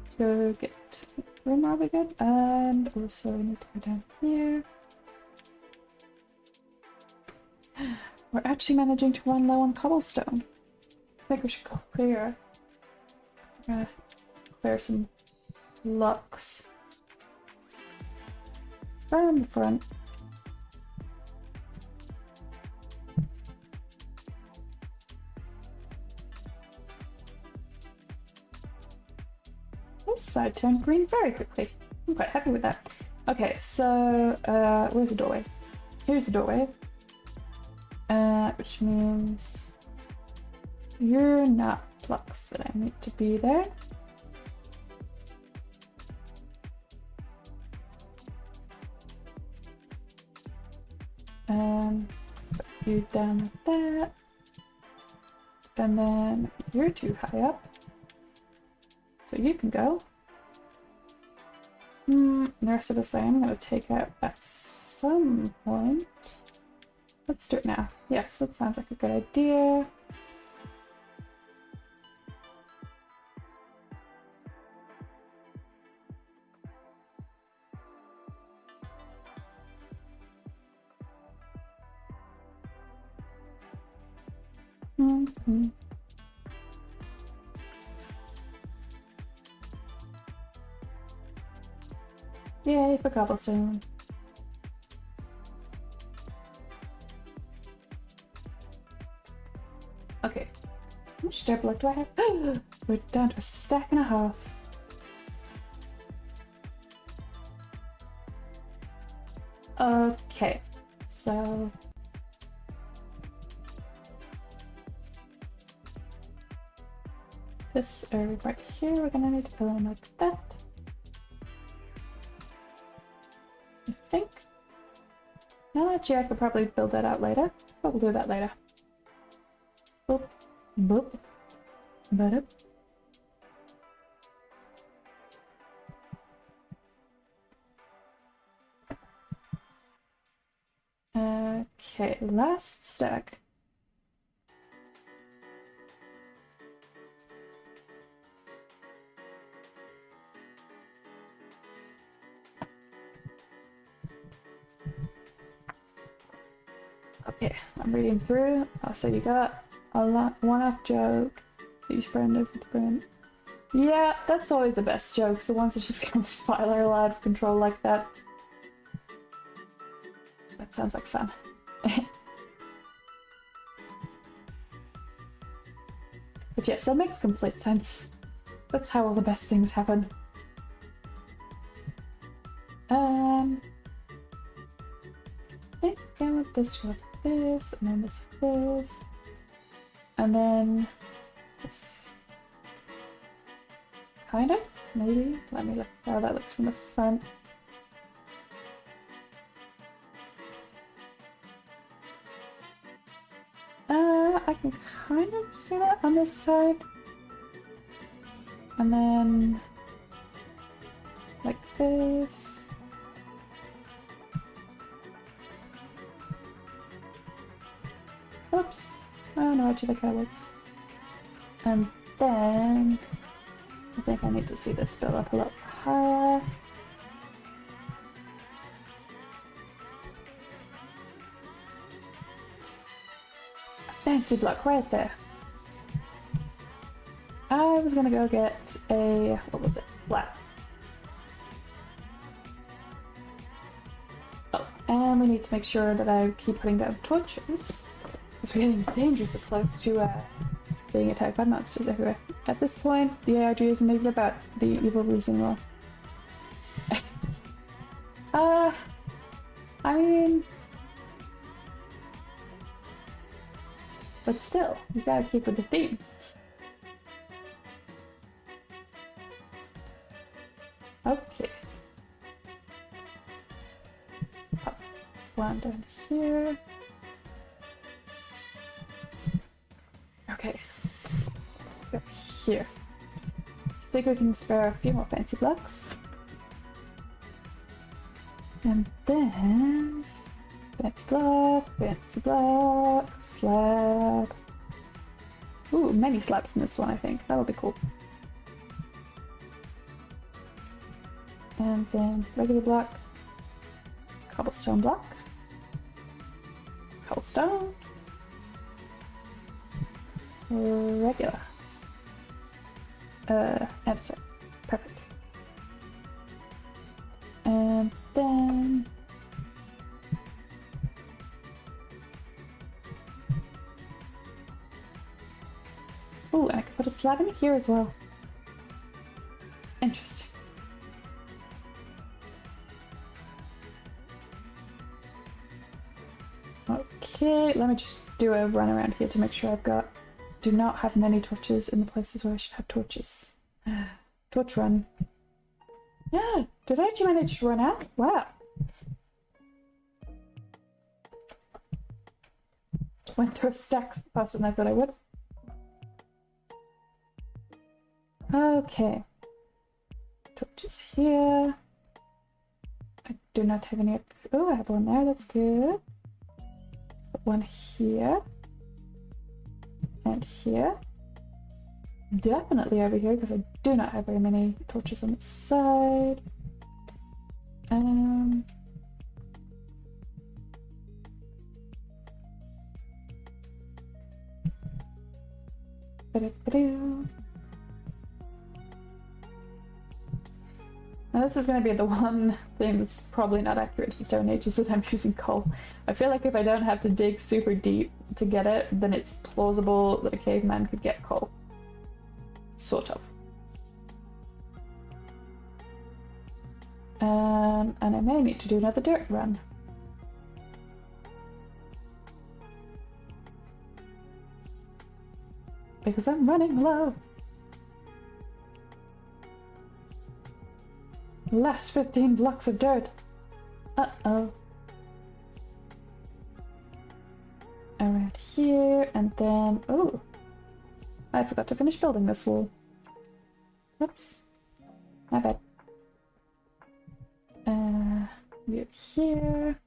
Let's go get room are we good? And also we need to go down here. We're actually managing to run low on cobblestone. I think we should go clear. We're gonna clear some blocks from the front. This side turned green very quickly. I'm quite happy with that. Okay, so where's the doorway? Here's the doorway. Which means you're not blocks that I need to be there. Put you down like that. And then you're too high up. So you can go. The rest of the same I'm going to take out at some point. Let's do it now. Yes, that sounds like a good idea. Yay for cobblestone. Okay, how much dirt block do I have? We're down to a stack and a half. Okay, so this area right here, we're gonna need to fill in like that. I think. No, actually, I could probably build that out later, but we'll do that later. Boop, boop, ba-doop. Okay, last stack. Okay, I'm reading through. So you got a one-off joke. Use friend over the print. Yeah, that's always the best jokes, the ones that just kind of spiral out of control like that. That sounds like fun. But yes, that makes complete sense. That's how all the best things happen. I think I want this to look like this, and then this like this. And then this. Kind of? Maybe? Let me look how that looks from the front. I can kind of see that on this side. And then like this. Oops. Oh no, actually that kind of works. And then I think I need to see this build up a lot higher. A fancy block right there. I was gonna go get a, what was it? Flat. Oh, and we need to make sure that I keep putting down torches. Because we're getting dangerously close to being attacked by monsters everywhere. At this point, the ARG isn't even about the evil ruse anymore. I mean... But still, you gotta keep with the theme. Okay. Pop one down here. Okay. Go here. I think we can spare a few more fancy blocks. And then... fancy block, slab. Ooh, many slabs in this one, I think. That'll be cool. And then regular block, cobblestone block, cobblestone, regular, andesite, perfect. And then ooh, and I could put a slab in here as well. Interesting. Okay, let me just do a run around here to make sure do not have many torches in the places where I should have torches. Torch run. Yeah, did I actually manage to run out? Wow. Went through a stack faster than I thought I would. Okay. Torches here. I do not have any up. Oh, I have one there, that's good. Let's put one here. And here. Definitely over here, because I do not have very many torches on this side. Now this is going to be the one thing that's probably not accurate to the Stone Age, is that I'm using coal. I feel like if I don't have to dig super deep to get it, then it's plausible that a caveman could get coal. Sort of. And I may need to do another dirt run. Because I'm running low. Last 15 blocks of dirt. Uh-oh. Around here, and then... oh! I forgot to finish building this wall. Oops. My bad. We're here.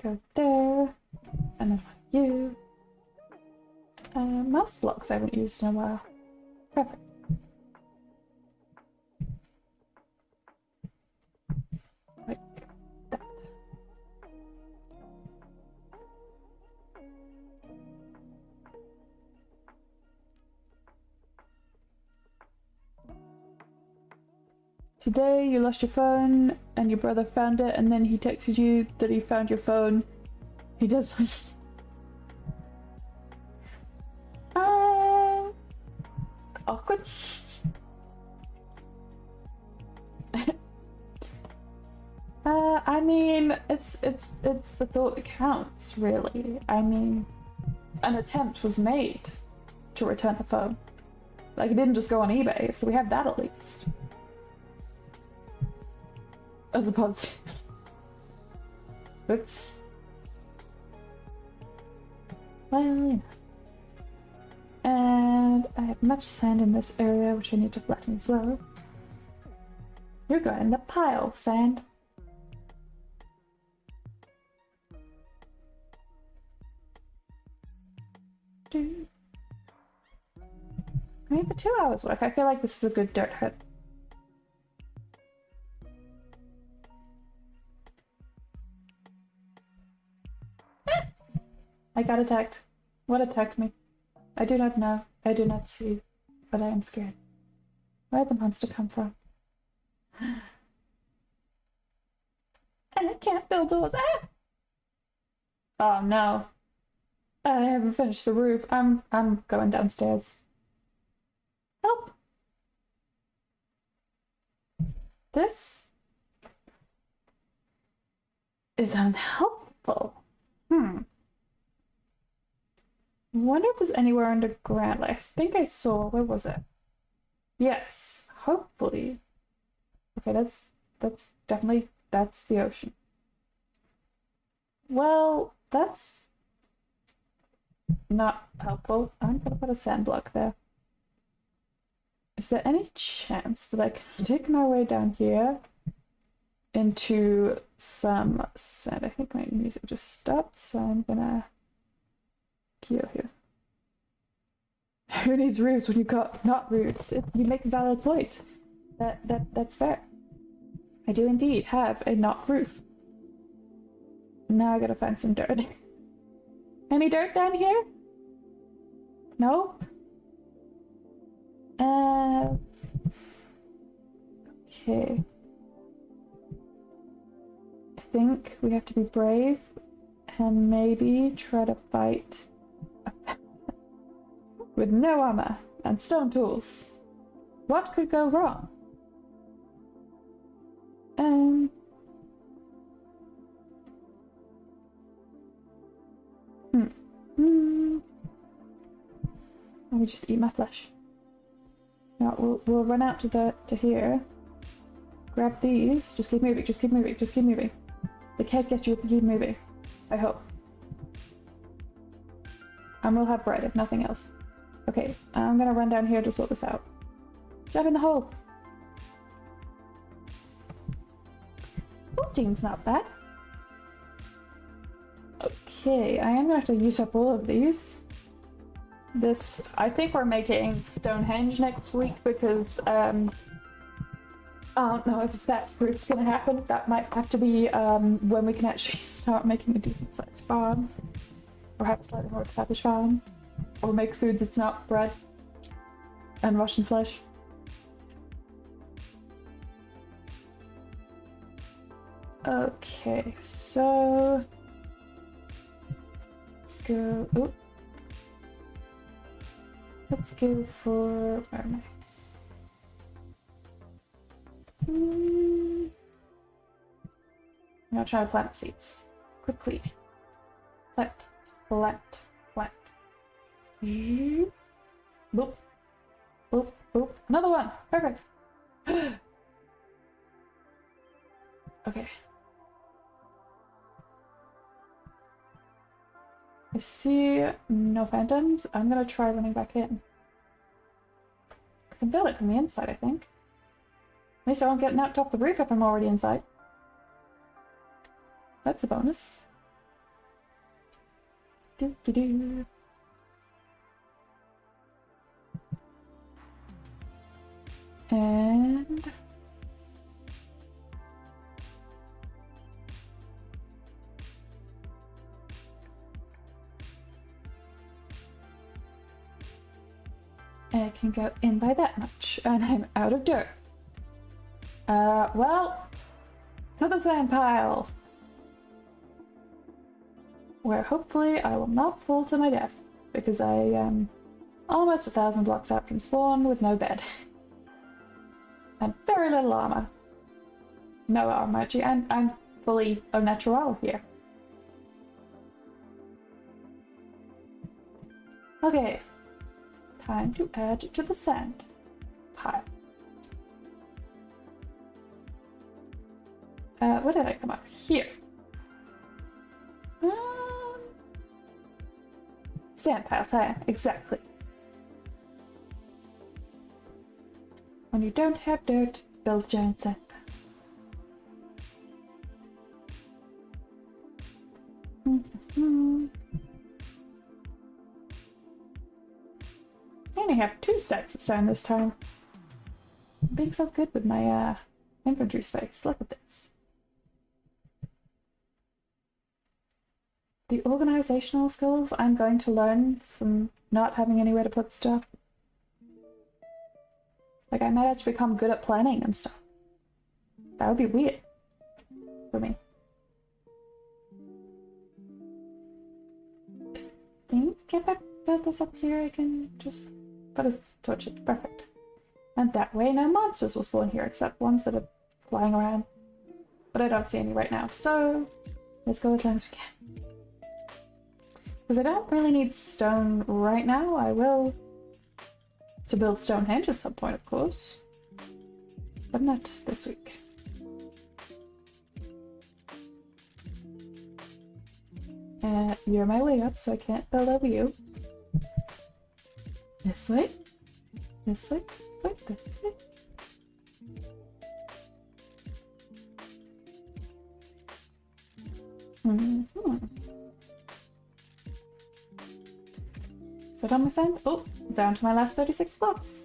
Go there. And then you. Mouse blocks I haven't used in a while. Perfect. Like that. Today you lost your phone and your brother found it, and then he texted you that he found your phone. He does. Awkward. I mean, it's the thought that counts, really. I mean, an attempt was made to return the phone. Like, it didn't just go on eBay, so we have that at least. As opposed to... Oops. Well, you know. And I have much sand in this area, which I need to flatten as well. You're going in the pile, sand. I mean, for 2 hours work, I feel like this is a good dirt hut. I got attacked. What attacked me? I do not know. I do not see. But I am scared. Where did the monster come from? And I can't build doors. Ah! Oh no. I haven't finished the roof. I'm going downstairs. Help! This is unhelpful. I wonder if there's anywhere underground. I think I saw. Where was it? Yes. Hopefully. Okay, that's definitely that's the ocean. Well, that's not helpful. I'm gonna put a sand block there. Is there any chance that I can dig my way down here into some sand? I think my music just stopped, so I'm gonna queue here. Who needs roofs when you've got not roofs? You make a valid point. That's fair. I do indeed have a not roof. Now I gotta find some dirt. Any dirt down here? No? Okay. I think we have to be brave and maybe try to fight with no armor and stone tools. What could go wrong? Let me just eat my flesh. Now we'll run out to here. Grab these. Just keep moving. Just keep moving. Just keep moving. They can't get you if you keep moving. I hope. And we'll have bread if nothing else. Okay, I'm gonna run down here to sort this out. Jump in the hole. 14's not bad. Okay, I am gonna have to use up all of these. This, I think we're making Stonehenge next week because I don't know if that roof's gonna happen. That might have to be when we can actually start making a decent sized farm. Or have a slightly more established farm. Or make food that's not bread and Russian flesh. Okay, so let's go. Oh, let's go for where am I? I'm gonna try to plant seeds quickly. Plant, plant, plant. Boop, boop, boop. Another one. Perfect. Okay. I see no phantoms. I'm gonna try running back in. I can build it from the inside, I think. At least I won't get knocked off the roof if I'm already inside. That's a bonus. Do do do. And I can go in by that much, and I'm out of dirt. Well, to the sand pile! Where hopefully I will not fall to my death, because I am almost 1,000 blocks out from spawn with no bed. And very little armor. No armor, actually, and I'm fully au naturel here. Okay, time to add to the sand pile. Where did I come up? Here. Sand pile time, exactly. When you don't have dirt, build a giant sand pile. I only have 2 stacks of sand this time. I'm being so good with my inventory space. Look at this. The organizational skills I'm going to learn from not having anywhere to put stuff. Like, I might actually become good at planning and stuff. That would be weird for me. I think if I build this up here, I can just put a torch. Perfect. And that way no monsters will spawn here, except ones that are flying around. But I don't see any right now, so let's go as long as we can. Because I don't really need stone right now. I will to build Stonehenge at some point, of course. But not this week. You're my way up, so I can't build over you. This way. This way. This way. This way. Sit on my sand. Oh, down to my last 36 blocks.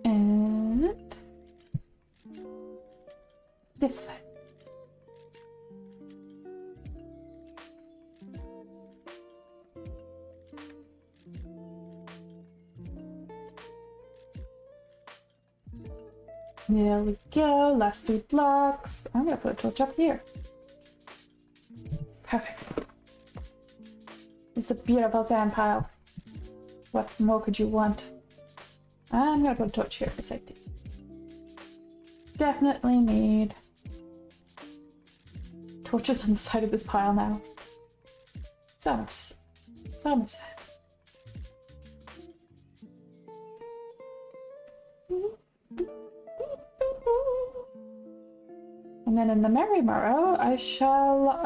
And this way. There we go, last 2 blocks. I'm gonna put a torch up here. Perfect. It's a beautiful sand pile. What more could you want? I'm gonna put a torch here for safety. Definitely need torches on the side of this pile now. So much sand. And then in the merry morrow, I shall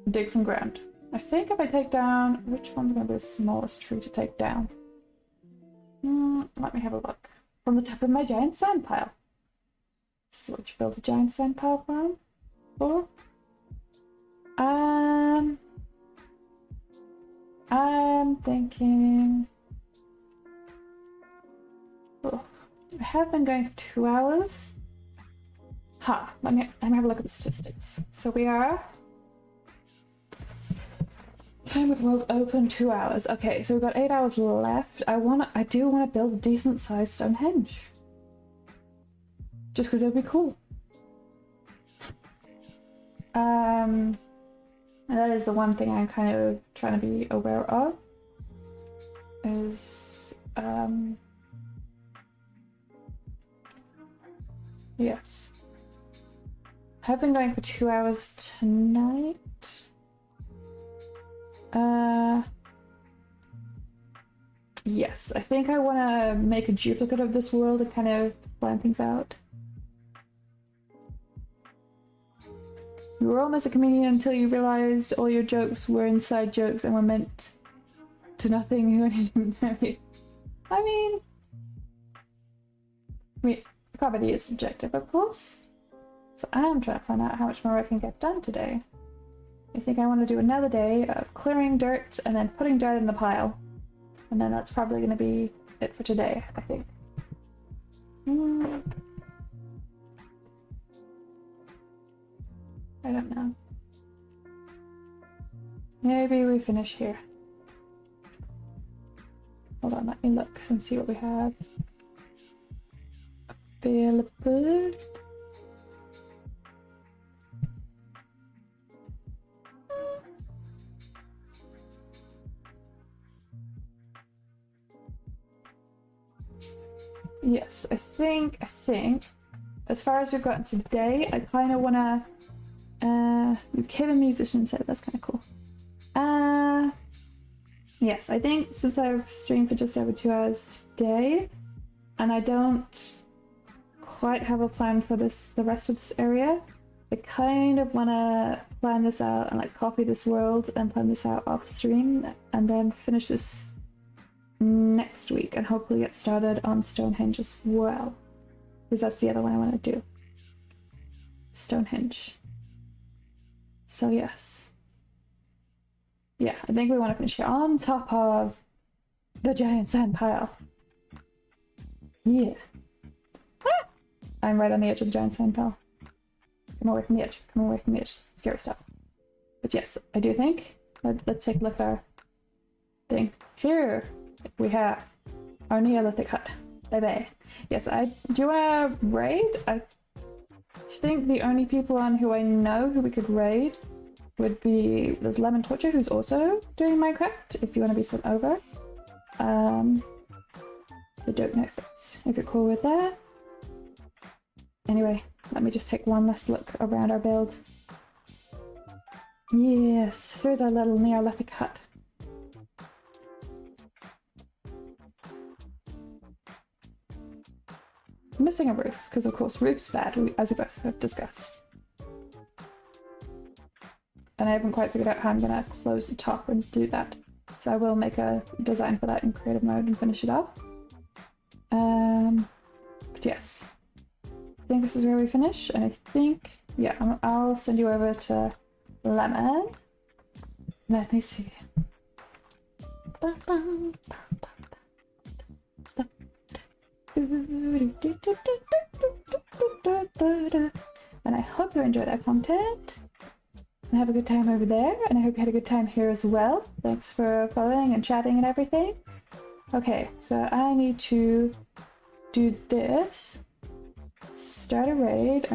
dig some ground. I think if I take down, which one's going to be the smallest tree to take down? Let me have a look. From the top of my giant sand pile. This is what you build a giant sand pile from? For? I'm thinking. Oh, I have been going for 2 hours. Let me have a look at the statistics. So we are time with world open 2 hours. Okay, so we've got 8 hours left. I do want to build a decent sized Stonehenge. Just because it would be cool. And that is the one thing I'm kind of trying to be aware of. Is yes. I've been going for 2 hours tonight. Yes, I think I want to make a duplicate of this world and kind of plan things out. You were almost a comedian until you realized all your jokes were inside jokes and were meant to nothing when you didn't know you. I mean, comedy is subjective, of course. So I am trying to find out how much more I can get done today. I think I want to do another day of clearing dirt and then putting dirt in the pile. And then that's probably going to be it for today, I think. I don't know. Maybe we finish here. Hold on, let me look and see what we have available. Yes, I think, as far as we've gotten today, I kind of want to, became a musician, so that's kind of cool. Yes, I think since I've streamed for just over 2 hours today, and I don't quite have a plan for the rest of this area, I kind of want to plan this out and like copy this world and plan this out off stream, and then finish this next week and hopefully get started on Stonehenge as well, because that's the other one I want to do. Stonehenge. So yes. Yeah, I think we want to finish here on top of the giant sand pile. Yeah. Ah! I'm right on the edge of the giant sand pile. Come away from the edge. Come away from the edge. Scary stuff. But yes, I do think. Let's take a look at our thing. Here we have our neolithic hut. Bye-bye. Yes, do you want to raid? I think the only people on who I know who we could raid would be, there's Lemon Torture, who's also doing Minecraft, if you want to be sent over. I don't know if you're cool with that. Anyway, let me just take one last look around our build. Yes, here's our little neolithic hut. Missing a roof, because of course roof's bad, as we both have discussed. And I haven't quite figured out how I'm going to close the top and do that. So I will make a design for that in creative mode and finish it off. But yes, I think this is where we finish, and I think, yeah, I'll send you over to Lemon. Let me see. And I hope you enjoy that content. And have a good time over there, and I hope you had a good time here as well. Thanks for following and chatting and everything. Okay, so I need to do this, start a raid, and